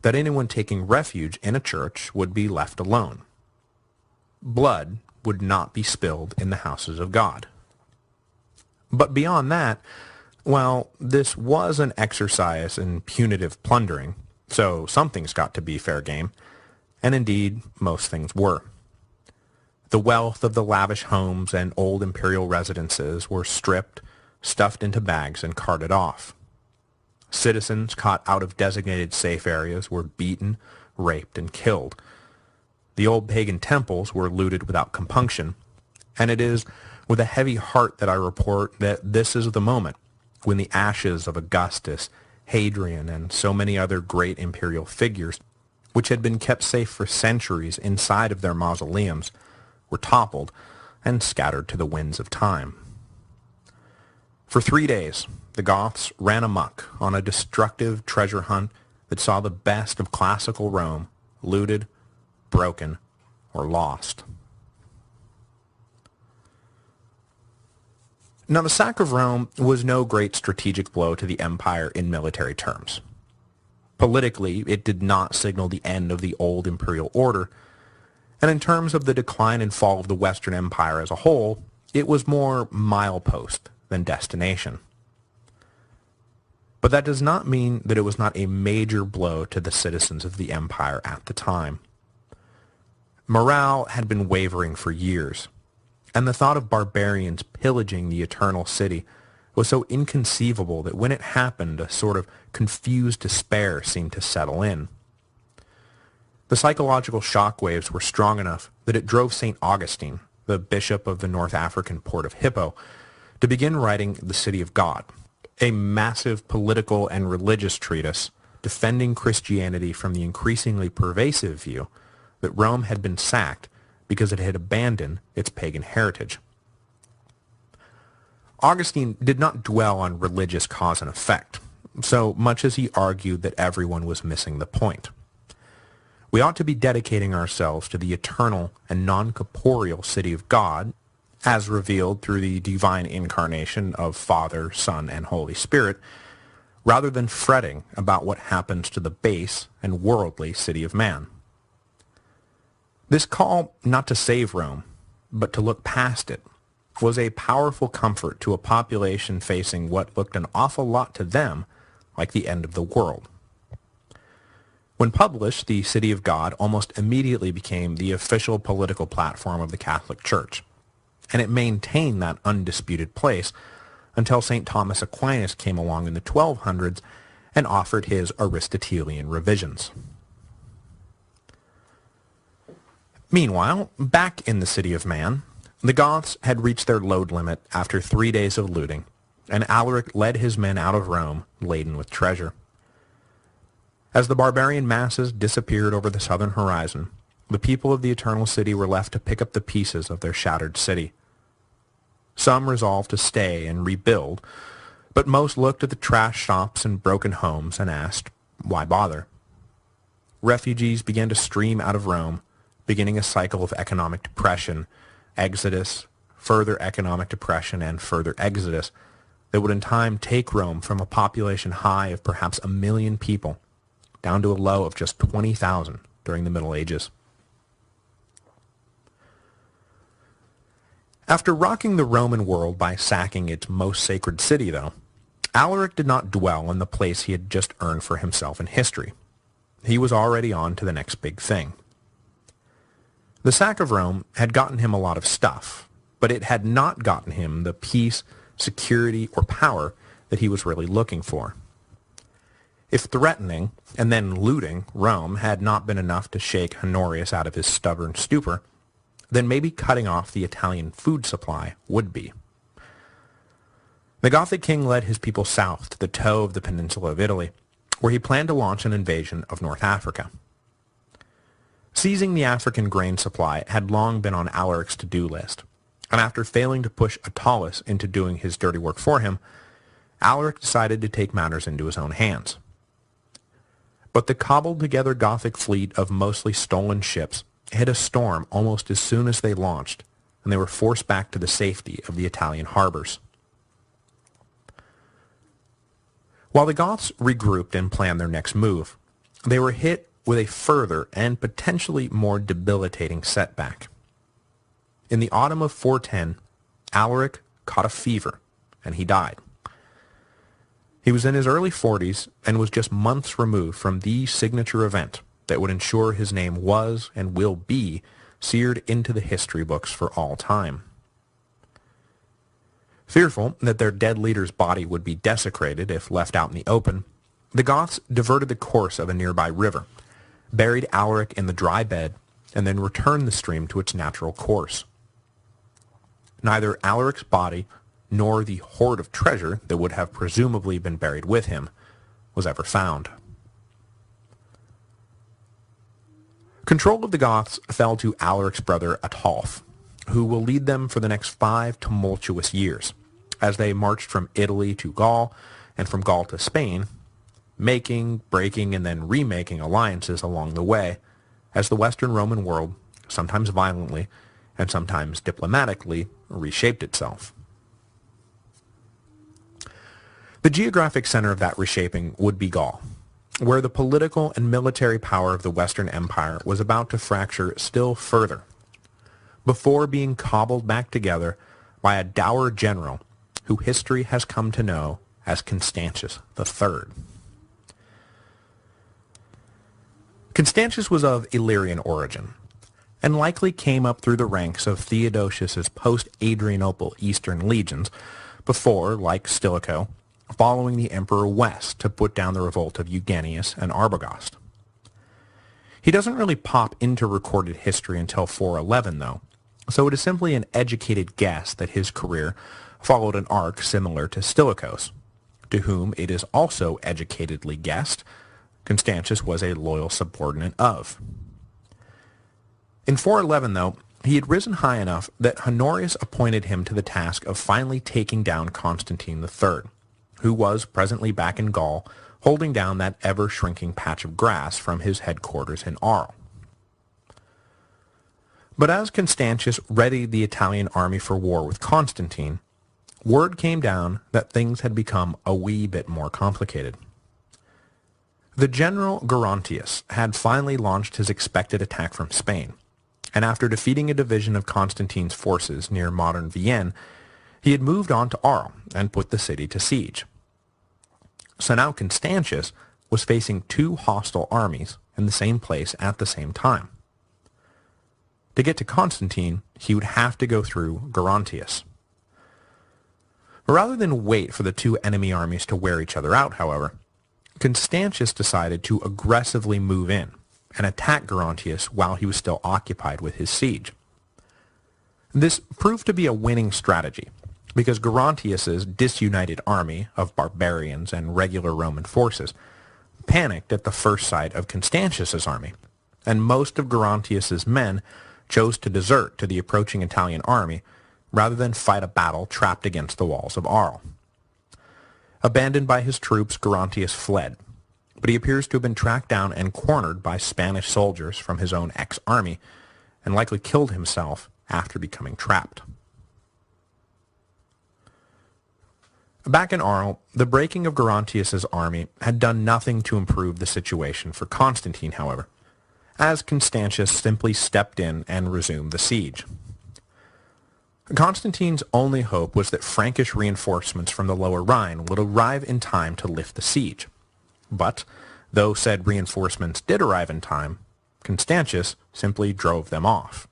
that anyone taking refuge in a church would be left alone. Blood would not be spilled in the houses of God. But beyond that, well, this was an exercise in punitive plundering, so something's got to be fair game, and indeed, most things were. The wealth of the lavish homes and old imperial residences were stripped, stuffed into bags, and carted off. Citizens caught out of designated safe areas were beaten, raped, and killed. The old pagan temples were looted without compunction, and it is with a heavy heart that I report that this is the moment when the ashes of Augustus, Hadrian, and so many other great imperial figures, which had been kept safe for centuries inside of their mausoleums, were toppled and scattered to the winds of time. For 3 days, the Goths ran amok on a destructive treasure hunt that saw the best of classical Rome looted, broken, or lost. Now, the sack of Rome was no great strategic blow to the empire in military terms. Politically, it did not signal the end of the old imperial order, and in terms of the decline and fall of the Western Empire as a whole, it was more milepost than destination. But that does not mean that it was not a major blow to the citizens of the empire at the time. Morale had been wavering for years, and the thought of barbarians pillaging the eternal city was so inconceivable that when it happened, a sort of confused despair seemed to settle in. The psychological shockwaves were strong enough that it drove St. Augustine, the bishop of the North African port of Hippo, to begin writing The City of God, a massive political and religious treatise defending Christianity from the increasingly pervasive view that Rome had been sacked because it had abandoned its pagan heritage. Augustine did not dwell on religious cause and effect, so much as he argued that everyone was missing the point. We ought to be dedicating ourselves to the eternal and non-corporeal city of God, as revealed through the divine incarnation of Father, Son, and Holy Spirit, rather than fretting about what happens to the base and worldly city of man. This call not to save Rome, but to look past it, was a powerful comfort to a population facing what looked an awful lot to them like the end of the world. When published, the City of God almost immediately became the official political platform of the Catholic Church, and it maintained that undisputed place until St. Thomas Aquinas came along in the 1200s and offered his Aristotelian revisions. Meanwhile, back in the City of Man, the Goths had reached their load limit after 3 days of looting, and Alaric led his men out of Rome laden with treasure. As the barbarian masses disappeared over the southern horizon, the people of the Eternal City were left to pick up the pieces of their shattered city. Some resolved to stay and rebuild, but most looked at the trash shops and broken homes and asked, why bother? Refugees began to stream out of Rome, beginning a cycle of economic depression, exodus, further economic depression, and further exodus that would in time take Rome from a population high of perhaps 1 million people down to a low of just 20,000 during the Middle Ages. After rocking the Roman world by sacking its most sacred city, though, Alaric did not dwell on the place he had just earned for himself in history. He was already on to the next big thing. The sack of Rome had gotten him a lot of stuff, but it had not gotten him the peace, security, or power that he was really looking for. If threatening, and then looting, Rome had not been enough to shake Honorius out of his stubborn stupor, then maybe cutting off the Italian food supply would be. The Gothic king led his people south to the toe of the peninsula of Italy, where he planned to launch an invasion of North Africa. Seizing the African grain supply had long been on Alaric's to-do list, and after failing to push Attalus into doing his dirty work for him, Alaric decided to take matters into his own hands. But the cobbled-together Gothic fleet of mostly stolen ships hit a storm almost as soon as they launched, and they were forced back to the safety of the Italian harbors. While the Goths regrouped and planned their next move, they were hit with a further and potentially more debilitating setback. In the autumn of 410, Alaric caught a fever, and he died. He was in his early 40s and was just months removed from the signature event that would ensure his name was and will be seared into the history books for all time. Fearful that their dead leader's body would be desecrated if left out in the open, the Goths diverted the course of a nearby river, buried Alaric in the dry bed, and then returned the stream to its natural course. Neither Alaric's body nor the hoard of treasure that would have presumably been buried with him was ever found. Control of the Goths fell to Alaric's brother Ataulf, who will lead them for the next 5 tumultuous years, as they marched from Italy to Gaul and from Gaul to Spain, making, breaking, and then remaking alliances along the way, as the Western Roman world, sometimes violently and sometimes diplomatically, reshaped itself. The geographic center of that reshaping would be Gaul, where the political and military power of the Western Empire was about to fracture still further, before being cobbled back together by a dour general who history has come to know as Constantius III. Constantius was of Illyrian origin, and likely came up through the ranks of Theodosius's post-Adrianople Eastern legions before, like Stilicho, following the emperor west to put down the revolt of Eugenius and Arbogast. He doesn't really pop into recorded history until 411, though, so it is simply an educated guess that his career followed an arc similar to Stilicho's, to whom it is also educatedly guessed Constantius was a loyal subordinate of. In 411, though, he had risen high enough that Honorius appointed him to the task of finally taking down Constantine III, who was presently back in Gaul, holding down that ever-shrinking patch of grass from his headquarters in Arles. But as Constantius readied the Italian army for war with Constantine, word came down that things had become a wee bit more complicated. The general Gerontius had finally launched his expected attack from Spain, and after defeating a division of Constantine's forces near modern Vienne, he had moved on to Arles and put the city to siege. So now Constantius was facing two hostile armies in the same place at the same time. To get to Constantine, he would have to go through Gerontius. Rather than wait for the two enemy armies to wear each other out, however, Constantius decided to aggressively move in and attack Gerontius while he was still occupied with his siege. This proved to be a winning strategy, because Gerontius's disunited army of barbarians and regular Roman forces panicked at the first sight of Constantius's army, and most of Gerontius's men chose to desert to the approaching Italian army rather than fight a battle trapped against the walls of Arles. Abandoned by his troops, Gerontius fled, but he appears to have been tracked down and cornered by Spanish soldiers from his own ex-army, and likely killed himself after becoming trapped. Back in Arles, the breaking of Gerontius's army had done nothing to improve the situation for Constantine, however, as Constantius simply stepped in and resumed the siege. Constantine's only hope was that Frankish reinforcements from the Lower Rhine would arrive in time to lift the siege. But, though said reinforcements did arrive in time, Constantius simply drove them off,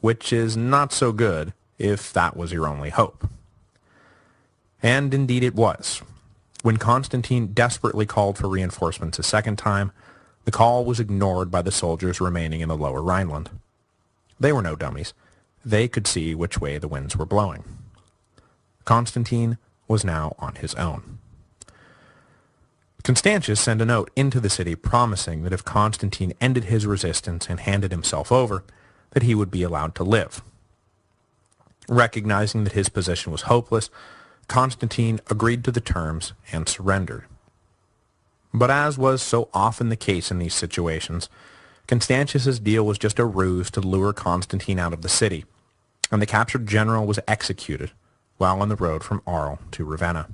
which is not so good if that was your only hope. And indeed it was. When Constantine desperately called for reinforcements a second time, the call was ignored by the soldiers remaining in the Lower Rhineland. They were no dummies. They could see which way the winds were blowing. Constantine was now on his own. Constantius sent a note into the city promising that if Constantine ended his resistance and handed himself over, that he would be allowed to live. Recognizing that his position was hopeless, Constantine agreed to the terms and surrendered. But as was so often the case in these situations, Constantius's deal was just a ruse to lure Constantine out of the city, and the captured general was executed while on the road from Arles to Ravenna.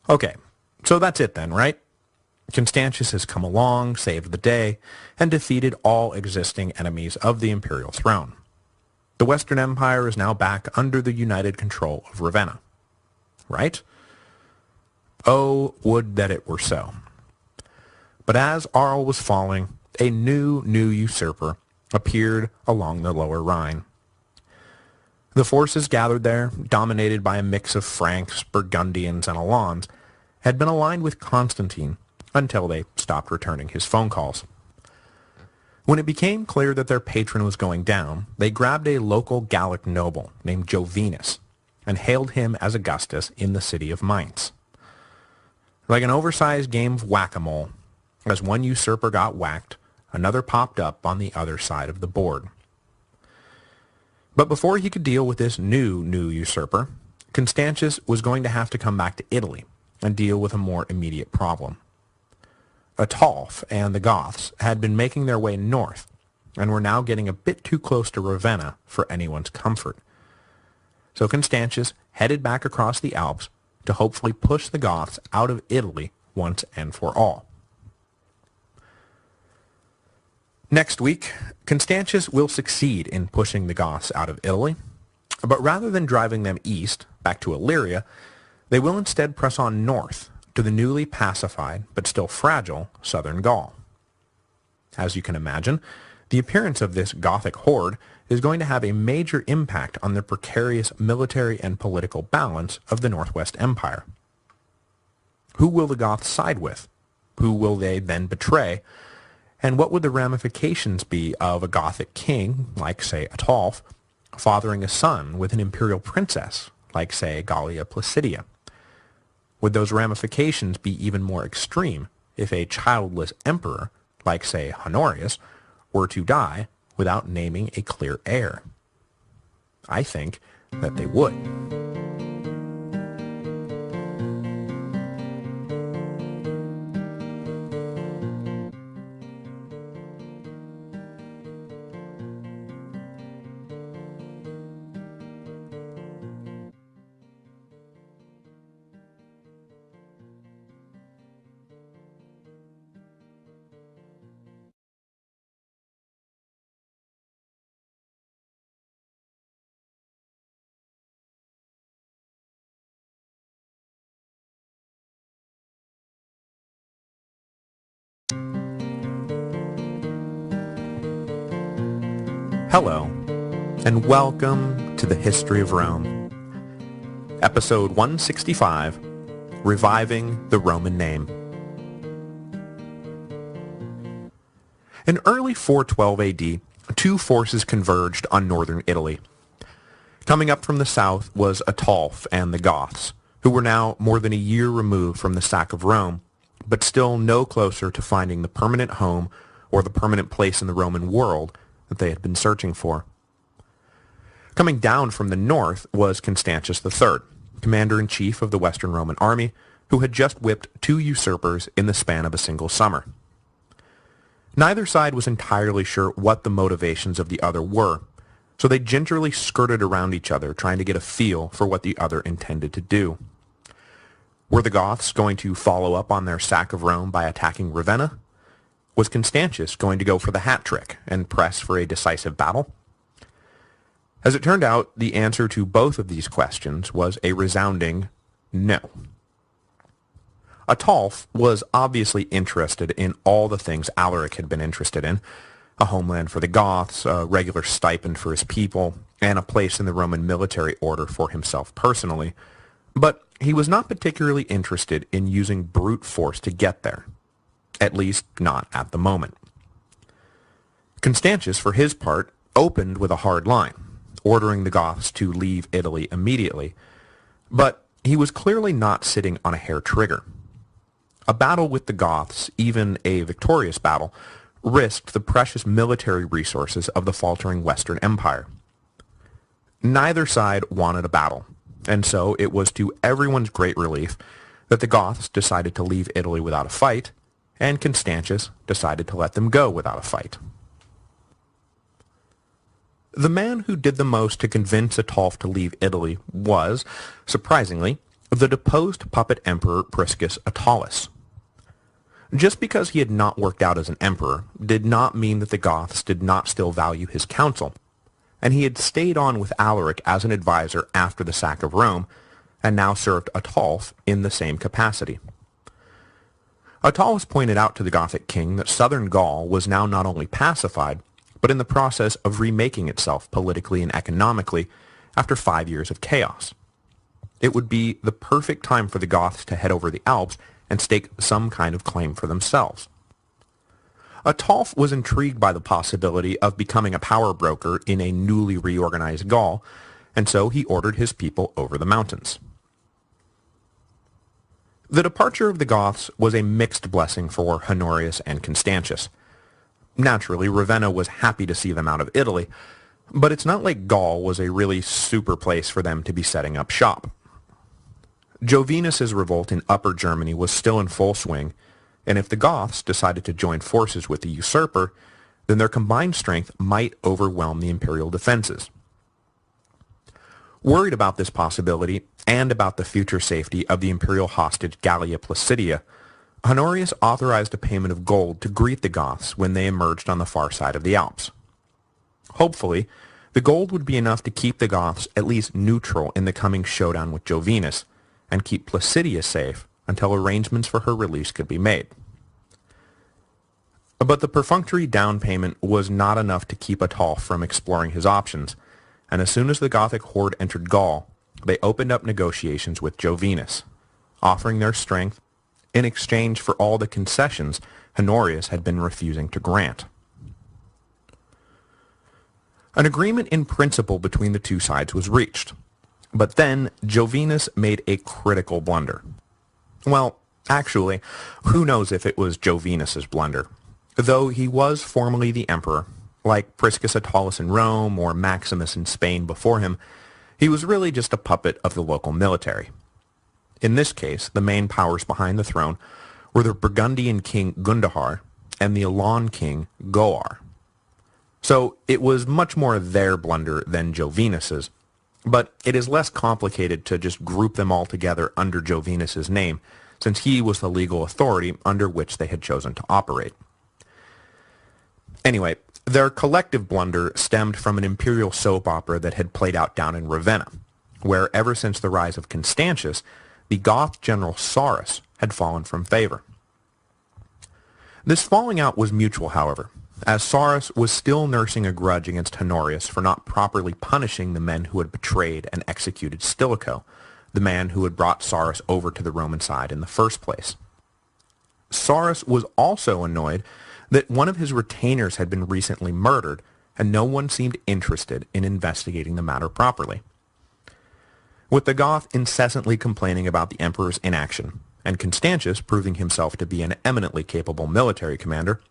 Okay, so that's it then, right? Constantius has come along, saved the day, and defeated all existing enemies of the imperial throne. The Western Empire is now back under the united control of Ravenna. Right? Oh, would that it were so. But as Arles was falling, a new usurper appeared along the Lower Rhine. The forces gathered there, dominated by a mix of Franks, Burgundians, and Alans, had been aligned with Constantine until they stopped returning his phone calls. When it became clear that their patron was going down, they grabbed a local Gallic noble named Jovinus and hailed him as Augustus in the city of Mainz. Like an oversized game of whack-a-mole, as one usurper got whacked, another popped up on the other side of the board. But before he could deal with this new usurper, Constantius was going to have to come back to Italy and deal with a more immediate problem. Ataulf and the Goths had been making their way north, and were now getting a bit too close to Ravenna for anyone's comfort. So Constantius headed back across the Alps to hopefully push the Goths out of Italy once and for all. Next week, Constantius will succeed in pushing the Goths out of Italy, but rather than driving them east, back to Illyria, they will instead press on north to the newly pacified, but still fragile, southern Gaul. As you can imagine, the appearance of this Gothic horde is going to have a major impact on the precarious military and political balance of the Northwest Empire. Who will the Goths side with? Who will they then betray? And what would the ramifications be of a Gothic king, like, say, Ataulf, fathering a son with an imperial princess, like, say, Gallia Placidia? Would those ramifications be even more extreme if a childless emperor, like, say, Honorius, were to die without naming a clear heir? I think that they would. Hello, and welcome to the History of Rome. Episode 165, Reviving the Roman Name. In early 412 AD, two forces converged on northern Italy. Coming up from the south was Ataulf and the Goths, who were now more than a year removed from the sack of Rome, but still no closer to finding the permanent home or the permanent place in the Roman world that they had been searching for. Coming down from the north was Constantius III, commander-in-chief of the Western Roman army, who had just whipped two usurpers in the span of a single summer. Neither side was entirely sure what the motivations of the other were, so they gingerly skirted around each other, trying to get a feel for what the other intended to do. Were the Goths going to follow up on their sack of Rome by attacking Ravenna? Was Constantius going to go for the hat trick and press for a decisive battle? As it turned out, the answer to both of these questions was a resounding no. Ataulf was obviously interested in all the things Alaric had been interested in: a homeland for the Goths, a regular stipend for his people, and a place in the Roman military order for himself personally. But he was not particularly interested in using brute force to get there. At least not at the moment. Constantius, for his part, opened with a hard line, ordering the Goths to leave Italy immediately, but he was clearly not sitting on a hair trigger. A battle with the Goths, even a victorious battle, risked the precious military resources of the faltering Western Empire. Neither side wanted a battle, and so it was to everyone's great relief that the Goths decided to leave Italy without a fight, and Constantius decided to let them go without a fight. The man who did the most to convince Ataulf to leave Italy was, surprisingly, the deposed puppet emperor Priscus Attalus. Just because he had not worked out as an emperor did not mean that the Goths did not still value his counsel, and he had stayed on with Alaric as an advisor after the sack of Rome, and now served Ataulf in the same capacity. Attalus pointed out to the Gothic king that southern Gaul was now not only pacified, but in the process of remaking itself politically and economically after 5 years of chaos. It would be the perfect time for the Goths to head over the Alps and stake some kind of claim for themselves. Ataulf was intrigued by the possibility of becoming a power broker in a newly reorganized Gaul, and so he ordered his people over the mountains. The departure of the Goths was a mixed blessing for Honorius and Constantius. Naturally, Ravenna was happy to see them out of Italy, But it's not like Gaul was a really super place for them to be setting up shop. Jovinus's revolt in Upper Germany was still in full swing, and if the Goths decided to join forces with the usurper, then their combined strength might overwhelm the imperial defenses. Worried about this possibility, and about the future safety of the imperial hostage Gallia Placidia, Honorius authorized a payment of gold to greet the Goths when they emerged on the far side of the Alps. Hopefully, the gold would be enough to keep the Goths at least neutral in the coming showdown with Jovinus, and keep Placidia safe until arrangements for her release could be made. But the perfunctory down payment was not enough to keep Ataulf from exploring his options, and as soon as the Gothic horde entered Gaul, they opened up negotiations with Jovinus, offering their strength in exchange for all the concessions Honorius had been refusing to grant. An agreement in principle between the two sides was reached, but then Jovinus made a critical blunder. Well, actually, who knows if it was Jovinus's blunder? Though he was formally the emperor, like Priscus Attalus in Rome or Maximus in Spain before him, he was really just a puppet of the local military. In this case, the main powers behind the throne were the Burgundian king Gundahar and the Elan king Goar. So it was much more their blunder than Jovinus's, but it is less complicated to just group them all together under Jovinus's name, since he was the legal authority under which they had chosen to operate. Anyway, their collective blunder stemmed from an imperial soap opera that had played out down in Ravenna, where ever since the rise of Constantius, the Goth general Sarus had fallen from favor. This falling out was mutual, however, as Sarus was still nursing a grudge against Honorius for not properly punishing the men who had betrayed and executed Stilicho, the man who had brought Sarus over to the Roman side in the first place. Sarus was also annoyed that one of his retainers had been recently murdered, and no one seemed interested in investigating the matter properly. With the Goth incessantly complaining about the emperor's inaction, and Constantius proving himself to be an eminently capable military commander,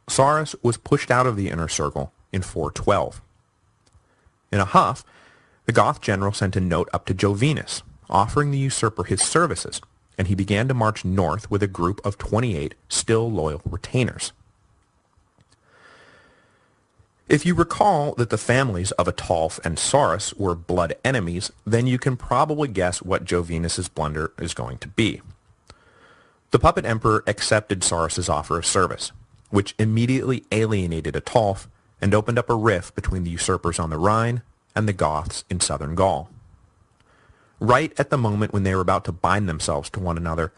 Sarus was pushed out of the inner circle in 412. In a huff, the Goth general sent a note up to Jovinus, offering the usurper his services, and he began to march north with a group of 28 still loyal retainers. If you recall that the families of Ataulf and Sarus were blood enemies, then you can probably guess what Jovinus's blunder is going to be. The puppet emperor accepted Sarus's offer of service, which immediately alienated Ataulf and opened up a rift between the usurpers on the Rhine and the Goths in southern Gaul. Right at the moment when they were about to bind themselves to one another,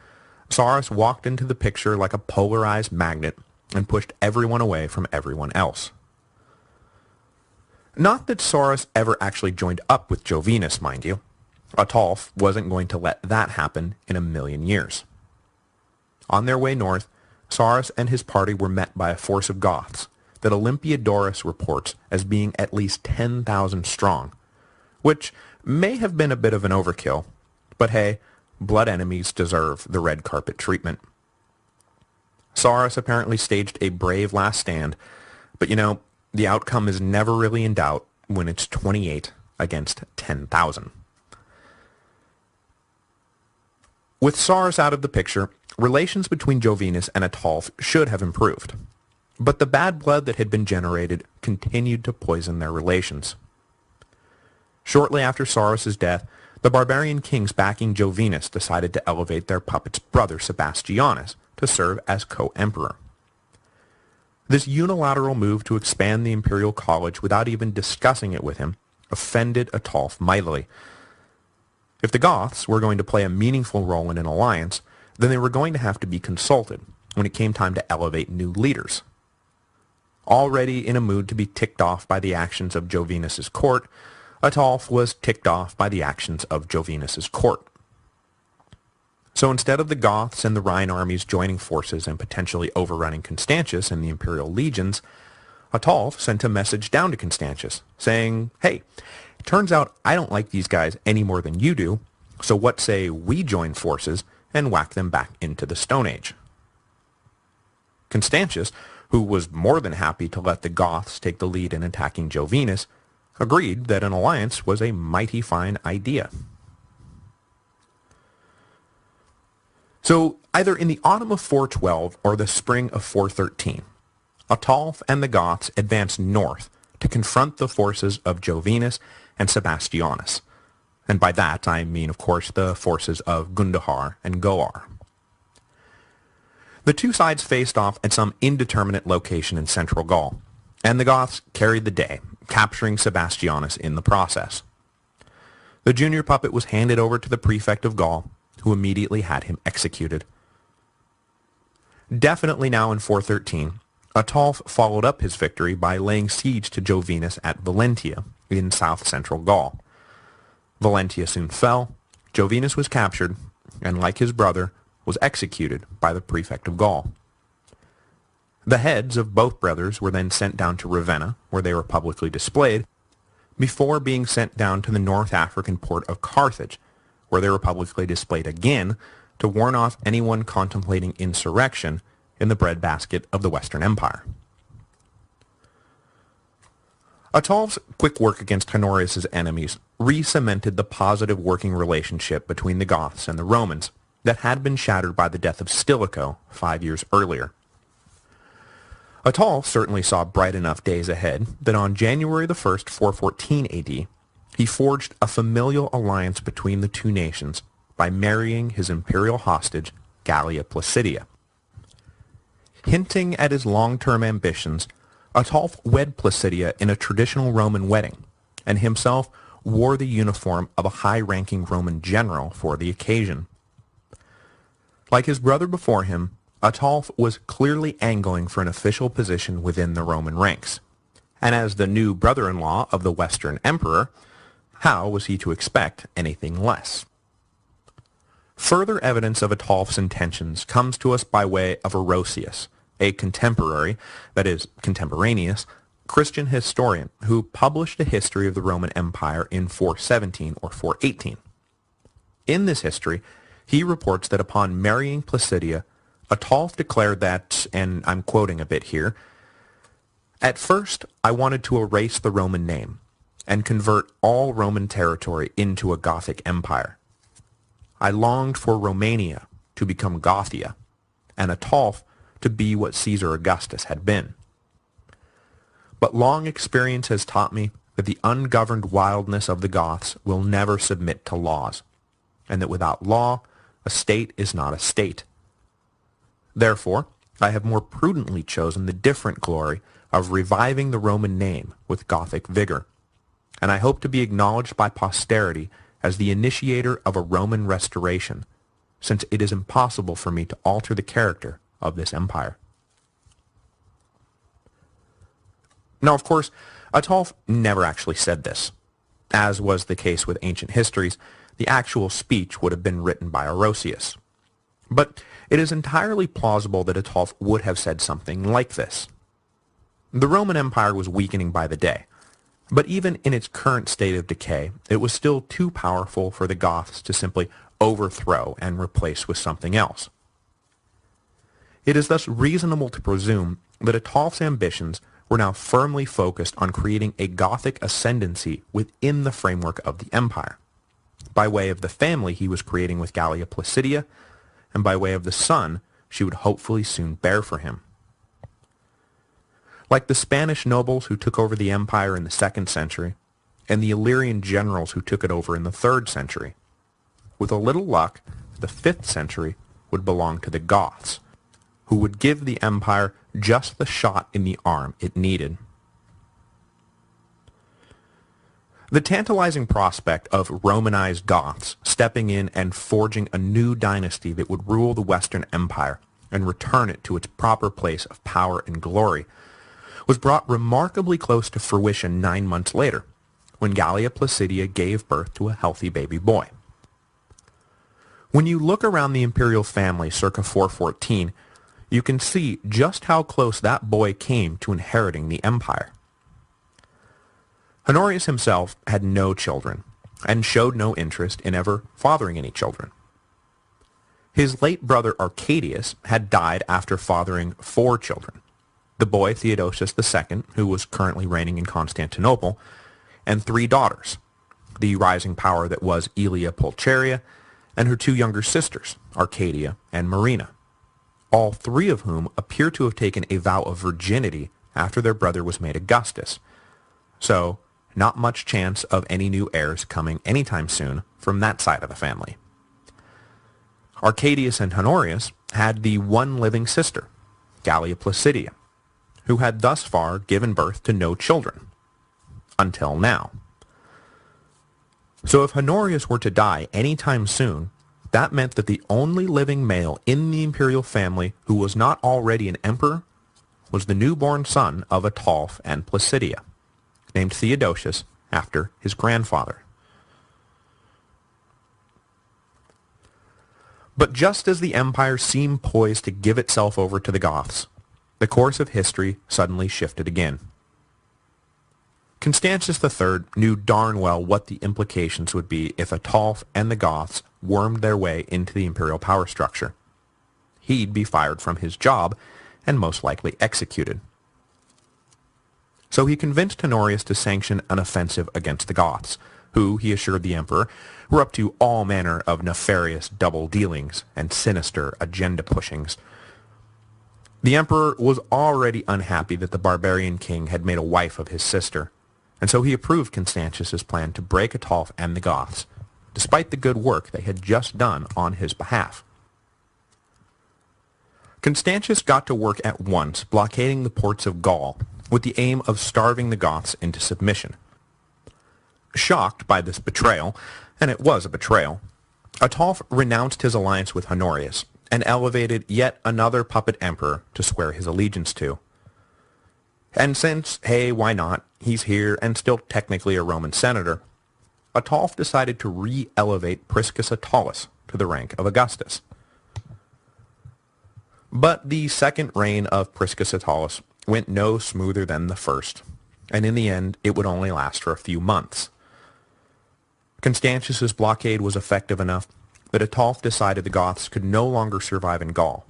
Sarus walked into the picture like a polarized magnet and pushed everyone away from everyone else. Not that Sarus ever actually joined up with Jovinus, mind you. Ataulf wasn't going to let that happen in a million years. On their way north, Sarus and his party were met by a force of Goths that Olympiodorus reports as being at least 10,000 strong, which may have been a bit of an overkill, but hey, blood enemies deserve the red carpet treatment. Sarus apparently staged a brave last stand, but the outcome is never really in doubt when it's 28 against 10,000. With Sarus out of the picture, relations between Jovinus and Ataulf should have improved, but the bad blood that had been generated continued to poison their relations. Shortly after Sarus's death, the barbarian kings backing Jovinus decided to elevate their puppet's brother Sebastianus to serve as co-emperor. This unilateral move to expand the imperial college without even discussing it with him offended Ataulf mightily. If the Goths were going to play a meaningful role in an alliance, then they were going to have to be consulted when it came time to elevate new leaders. Already in a mood to be ticked off by the actions of Jovinus's court, Ataulf was ticked off by the actions of Jovinus's court. So instead of the Goths and the Rhine armies joining forces and potentially overrunning Constantius and the imperial legions, Ataulf sent a message down to Constantius saying, hey, it turns out I don't like these guys any more than you do, so what say we join forces and whack them back into the Stone Age? Constantius, who was more than happy to let the Goths take the lead in attacking Jovinus, agreed that an alliance was a mighty fine idea. So, either in the autumn of 412 or the spring of 413, Ataulf and the Goths advanced north to confront the forces of Jovinus and Sebastianus. And by that I mean, of course, the forces of Gundahar and Goar. The two sides faced off at some indeterminate location in central Gaul, and the Goths carried the day, capturing Sebastianus in the process. The junior puppet was handed over to the prefect of Gaul, who immediately had him executed. Definitely now in 413, Ataulf followed up his victory by laying siege to Jovinus at Valentia in south-central Gaul. Valentia soon fell, Jovinus was captured, and like his brother, was executed by the prefect of Gaul. The heads of both brothers were then sent down to Ravenna, where they were publicly displayed, before being sent down to the North African port of Carthage, where they were publicly displayed again to warn off anyone contemplating insurrection in the breadbasket of the Western Empire. Ataulf's quick work against Honorius' enemies re-cemented the positive working relationship between the Goths and the Romans that had been shattered by the death of Stilicho 5 years earlier. Ataulf certainly saw bright enough days ahead that on January the 1st, 414 AD, he forged a familial alliance between the two nations by marrying his imperial hostage, Gallia Placidia. Hinting at his long-term ambitions, Ataulf wed Placidia in a traditional Roman wedding, and himself wore the uniform of a high-ranking Roman general for the occasion. Like his brother before him, Ataulf was clearly angling for an official position within the Roman ranks, and as the new brother-in-law of the Western Emperor, how was he to expect anything less? Further evidence of Ataulf's intentions comes to us by way of Honorius, a contemporary, that is, contemporaneous, Christian historian who published a history of the Roman Empire in 417 or 418. In this history, he reports that upon marrying Placidia, Ataulf declared that, and I'm quoting a bit here, "At first I wanted to erase the Roman name and convert all Roman territory into a Gothic empire. I longed for Romania to become Gothia, and Ataulf to be what Caesar Augustus had been. But long experience has taught me that the ungoverned wildness of the Goths will never submit to laws, and that without law, a state is not a state. Therefore, I have more prudently chosen the different glory of reviving the Roman name with Gothic vigor, and I hope to be acknowledged by posterity as the initiator of a Roman restoration, since it is impossible for me to alter the character of this empire." Now, of course, Ataulf never actually said this. As was the case with ancient histories, the actual speech would have been written by Honorius. But it is entirely plausible that Ataulf would have said something like this. The Roman Empire was weakening by the day, but even in its current state of decay, it was still too powerful for the Goths to simply overthrow and replace with something else. It is thus reasonable to presume that Ataulf's ambitions were now firmly focused on creating a Gothic ascendancy within the framework of the empire, by way of the family he was creating with Gallia Placidia, and by way of the son she would hopefully soon bear for him. Like the Spanish nobles who took over the empire in the 2nd century, and the Illyrian generals who took it over in the 3rd century, with a little luck, the 5th century would belong to the Goths, who would give the empire just the shot in the arm it needed. The tantalizing prospect of Romanized Goths stepping in and forging a new dynasty that would rule the Western Empire and return it to its proper place of power and glory was brought remarkably close to fruition 9 months later, when Gallia Placidia gave birth to a healthy baby boy. When you look around the imperial family circa 414, you can see just how close that boy came to inheriting the empire. Honorius himself had no children, and showed no interest in ever fathering any children. His late brother Arcadius had died after fathering 4 children, the boy Theodosius II, who was currently reigning in Constantinople, and 3 daughters, the rising power that was Aelia Pulcheria, and her 2 younger sisters, Arcadia and Marina, all 3 of whom appear to have taken a vow of virginity after their brother was made Augustus. So, not much chance of any new heirs coming anytime soon from that side of the family. Arcadius and Honorius had the one living sister, Gallia Placidia, who had thus far given birth to no children, until now. So if Honorius were to die anytime soon, that meant that the only living male in the imperial family who was not already an emperor was the newborn son of Ataulf and Placidia, named Theodosius after his grandfather. But just as the empire seemed poised to give itself over to the Goths, the course of history suddenly shifted again. Constantius III knew darn well what the implications would be if Ataulf and the Goths wormed their way into the imperial power structure. He'd be fired from his job and most likely executed. So he convinced Honorius to sanction an offensive against the Goths, who, he assured the emperor, were up to all manner of nefarious double dealings and sinister agenda pushings. The emperor was already unhappy that the barbarian king had made a wife of his sister, and so he approved Constantius's plan to break Ataulf and the Goths, despite the good work they had just done on his behalf. Constantius got to work at once blockading the ports of Gaul, with the aim of starving the Goths into submission. Shocked by this betrayal, and it was a betrayal, Ataulf renounced his alliance with Honorius and elevated yet another puppet emperor to swear his allegiance to. And since, hey, why not, he's here and still technically a Roman senator, Ataulf decided to re-elevate Priscus Attalus to the rank of Augustus. But the second reign of Priscus Attalus went no smoother than the first, and in the end it would only last for a few months. Constantius's blockade was effective enough that Ataulf decided the Goths could no longer survive in Gaul,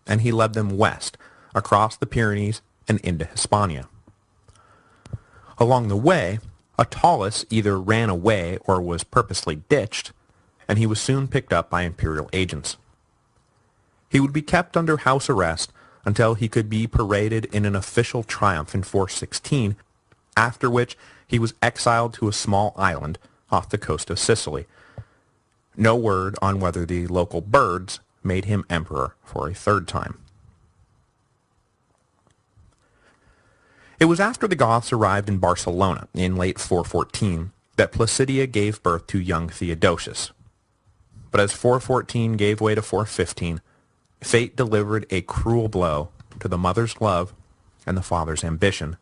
and he led them west, across the Pyrenees and into Hispania. Along the way, Attalus either ran away or was purposely ditched, and he was soon picked up by imperial agents. He would be kept under house arrest until he could be paraded in an official triumph in 416, after which he was exiled to a small island off the coast of Sicily. No word on whether the local birds made him emperor for a third time. It was after the Goths arrived in Barcelona in late 414 that Placidia gave birth to young Theodosius. But as 414 gave way to 415, fate delivered a cruel blow to the mother's love and the father's ambition.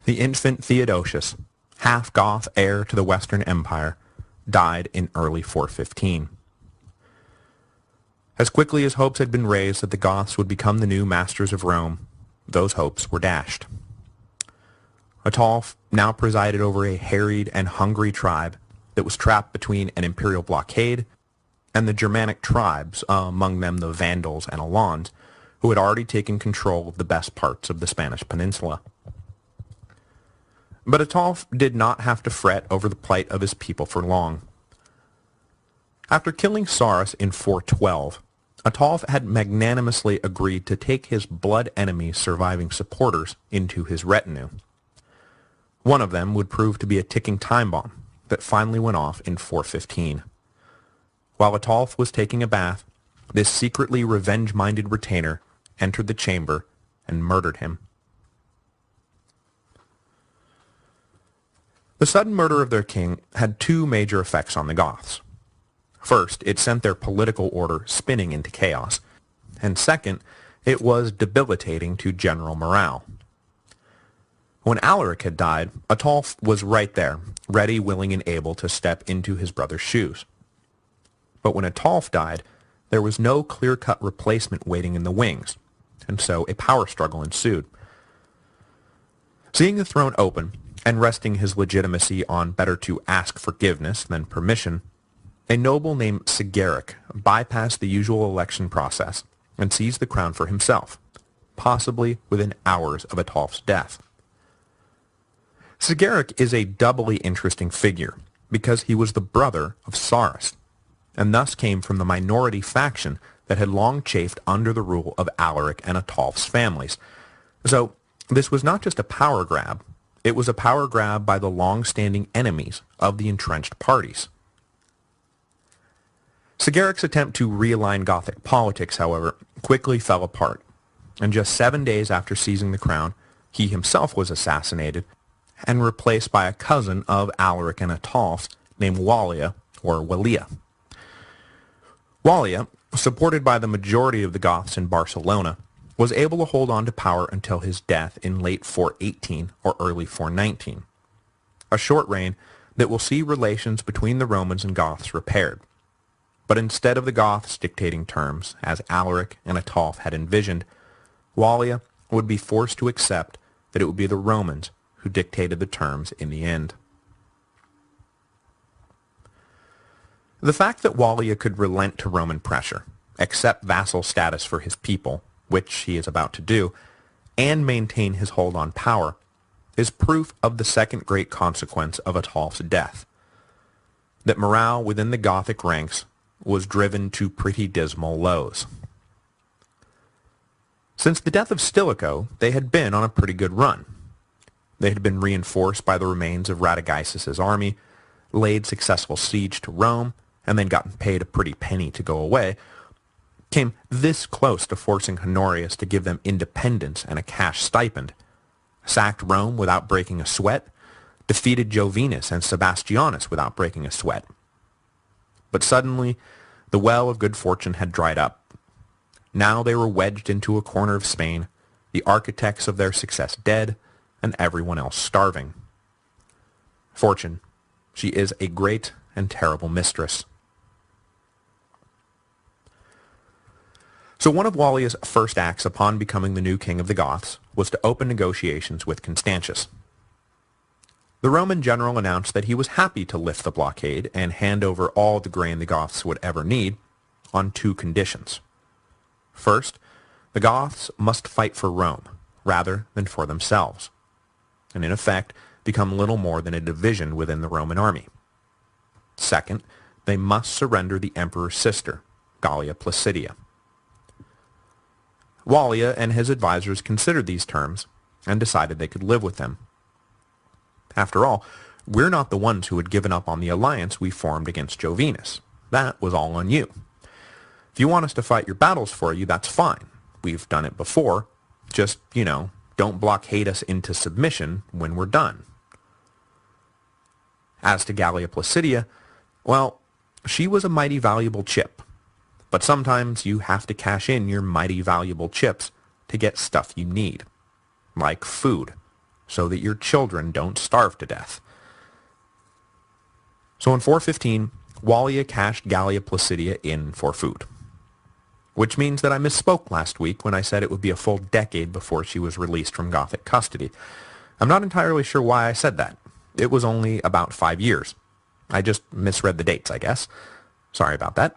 The infant Theodosius, half Goth heir to the Western Empire, died in early 415. As quickly as hopes had been raised that the Goths would become the new masters of Rome, those hopes were dashed. Ataulf now presided over a harried and hungry tribe that was trapped between an imperial blockade and the Germanic tribes, among them the Vandals and Alans, who had already taken control of the best parts of the Spanish peninsula. But Ataulf did not have to fret over the plight of his people for long. After killing Sarus in 412, Ataulf had magnanimously agreed to take his blood enemy's surviving supporters into his retinue. One of them would prove to be a ticking time bomb that finally went off in 415. While Ataulf was taking a bath, this secretly revenge-minded retainer entered the chamber and murdered him. The sudden murder of their king had two major effects on the Goths. First, it sent their political order spinning into chaos, and second, it was debilitating to general morale. When Alaric had died, Ataulf was right there, ready, willing, and able to step into his brother's shoes. But when Ataulf died, there was no clear-cut replacement waiting in the wings, and so a power struggle ensued. Seeing the throne open, and resting his legitimacy on better to ask forgiveness than permission, a noble named Sigeric bypassed the usual election process and seized the crown for himself, possibly within hours of Ataulf's death. Sigeric is a doubly interesting figure because he was the brother of Sarus, and thus came from the minority faction that had long chafed under the rule of Alaric and Ataulf's families. So this was not just a power grab, it was a power grab by the long-standing enemies of the entrenched parties. Sigeric's attempt to realign Gothic politics, however, quickly fell apart, and just 7 days after seizing the crown, he himself was assassinated and replaced by a cousin of Alaric and Ataulf's named Wallia, or Wallia. Wallia, supported by the majority of the Goths in Barcelona, was able to hold on to power until his death in late 418 or early 419, a short reign that will see relations between the Romans and Goths repaired. But instead of the Goths dictating terms, as Alaric and Ataulf had envisioned, Wallia would be forced to accept that it would be the Romans who dictated the terms in the end. The fact that Wallia could relent to Roman pressure, accept vassal status for his people, which he is about to do, and maintain his hold on power, is proof of the second great consequence of Ataulf's death, that morale within the Gothic ranks was driven to pretty dismal lows. Since the death of Stilicho, they had been on a pretty good run. They had been reinforced by the remains of Radagaisus's army, laid successful siege to Rome, and then gotten paid a pretty penny to go away, came this close to forcing Honorius to give them independence and a cash stipend, sacked Rome without breaking a sweat, defeated Jovinus and Sebastianus without breaking a sweat. But suddenly, the well of good fortune had dried up. Now they were wedged into a corner of Spain, the architects of their success dead, and everyone else starving. Fortune, she is a great and terrible mistress. So one of Wallia's first acts upon becoming the new king of the Goths was to open negotiations with Constantius. The Roman general announced that he was happy to lift the blockade and hand over all the grain the Goths would ever need on two conditions. First, the Goths must fight for Rome rather than for themselves, and in effect become little more than a division within the Roman army. Second, they must surrender the emperor's sister, Gallia Placidia. Wallia and his advisors considered these terms and decided they could live with them. After all, we're not the ones who had given up on the alliance we formed against Jovinus. That was all on you. If you want us to fight your battles for you, that's fine. We've done it before. Just, don't blockade us into submission when we're done. As to Gallia Placidia, well, she was a mighty valuable chip. But sometimes you have to cash in your mighty valuable chips to get stuff you need, like food, so that your children don't starve to death. So in 415, Wallia cashed Gallia Placidia in for food, which means that I misspoke last week when I said it would be a full decade before she was released from Gothic custody. I'm not entirely sure why I said that. It was only about 5 years. I just misread the dates, I guess. Sorry about that.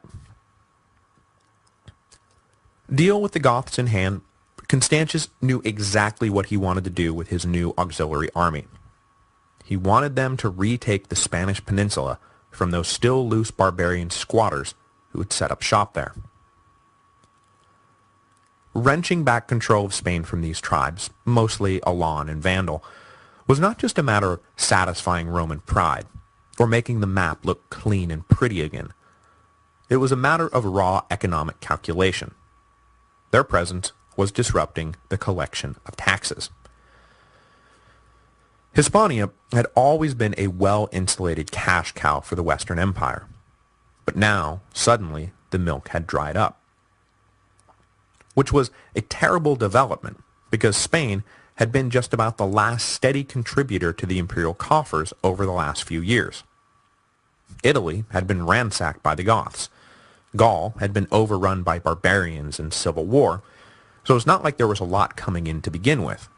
Deal with the Goths in hand, Constantius knew exactly what he wanted to do with his new auxiliary army. He wanted them to retake the Spanish peninsula from those still loose barbarian squatters who had set up shop there. Wrenching back control of Spain from these tribes, mostly Alan and Vandal, was not just a matter of satisfying Roman pride, or making the map look clean and pretty again. It was a matter of raw economic calculation. Their presence was disrupting the collection of taxes. Hispania had always been a well-insulated cash cow for the Western Empire, but now, suddenly, the milk had dried up, which was a terrible development because Spain had been just about the last steady contributor to the imperial coffers over the last few years. Italy had been ransacked by the Goths. Gaul had been overrun by barbarians and civil war, so it's not like there was a lot coming in to begin with.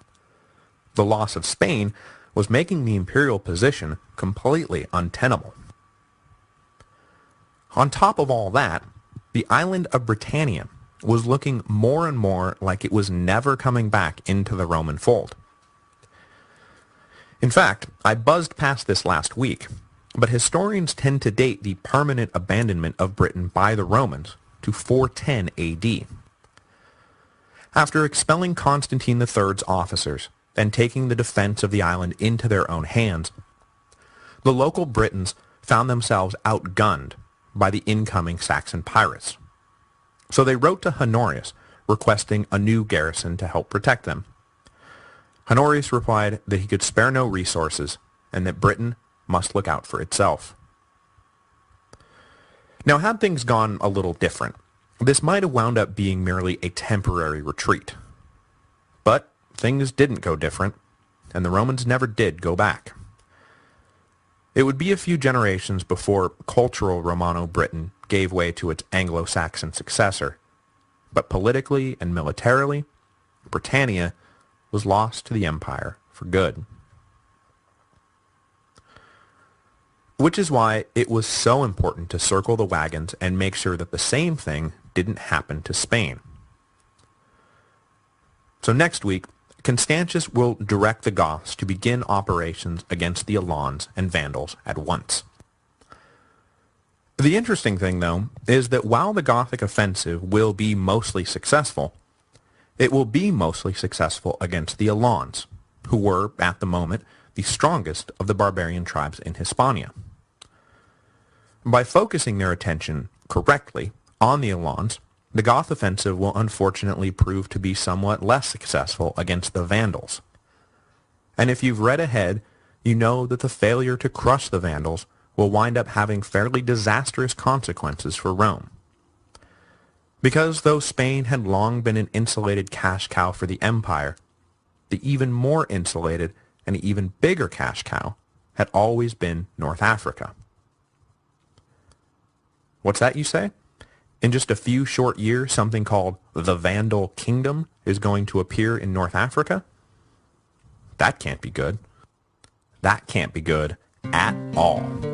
The loss of Spain was making the imperial position completely untenable. On top of all that, the island of Britannia was looking more and more like it was never coming back into the Roman fold. In fact, I buzzed past this last week, but historians tend to date the permanent abandonment of Britain by the Romans to 410 AD. After expelling Constantine III's officers and taking the defense of the island into their own hands, the local Britons found themselves outgunned by the incoming Saxon pirates. So they wrote to Honorius requesting a new garrison to help protect them. Honorius replied that he could spare no resources and that Britain must look out for itself. Now, had things gone a little different, this might have wound up being merely a temporary retreat. But things didn't go different, and the Romans never did go back. It would be a few generations before cultural Romano-Britain gave way to its Anglo-Saxon successor, but politically and militarily, Britannia was lost to the empire for good. Which is why it was so important to circle the wagons and make sure that the same thing didn't happen to Spain. So next week, Constantius will direct the Goths to begin operations against the Alans and Vandals at once. The interesting thing, though, is that while the Gothic offensive will be mostly successful, it will be mostly successful against the Alans, who were, at the moment, the strongest of the barbarian tribes in Hispania. By focusing their attention correctly on the Alans, the Goth offensive will unfortunately prove to be somewhat less successful against the Vandals. And if you've read ahead, you know that the failure to crush the Vandals will wind up having fairly disastrous consequences for Rome. Because though Spain had long been an insulated cash cow for the empire, the even more insulated and even bigger cash cow had always been North Africa. What's that, you say? In just a few short years, something called the Vandal Kingdom is going to appear in North Africa? That can't be good. That can't be good at all.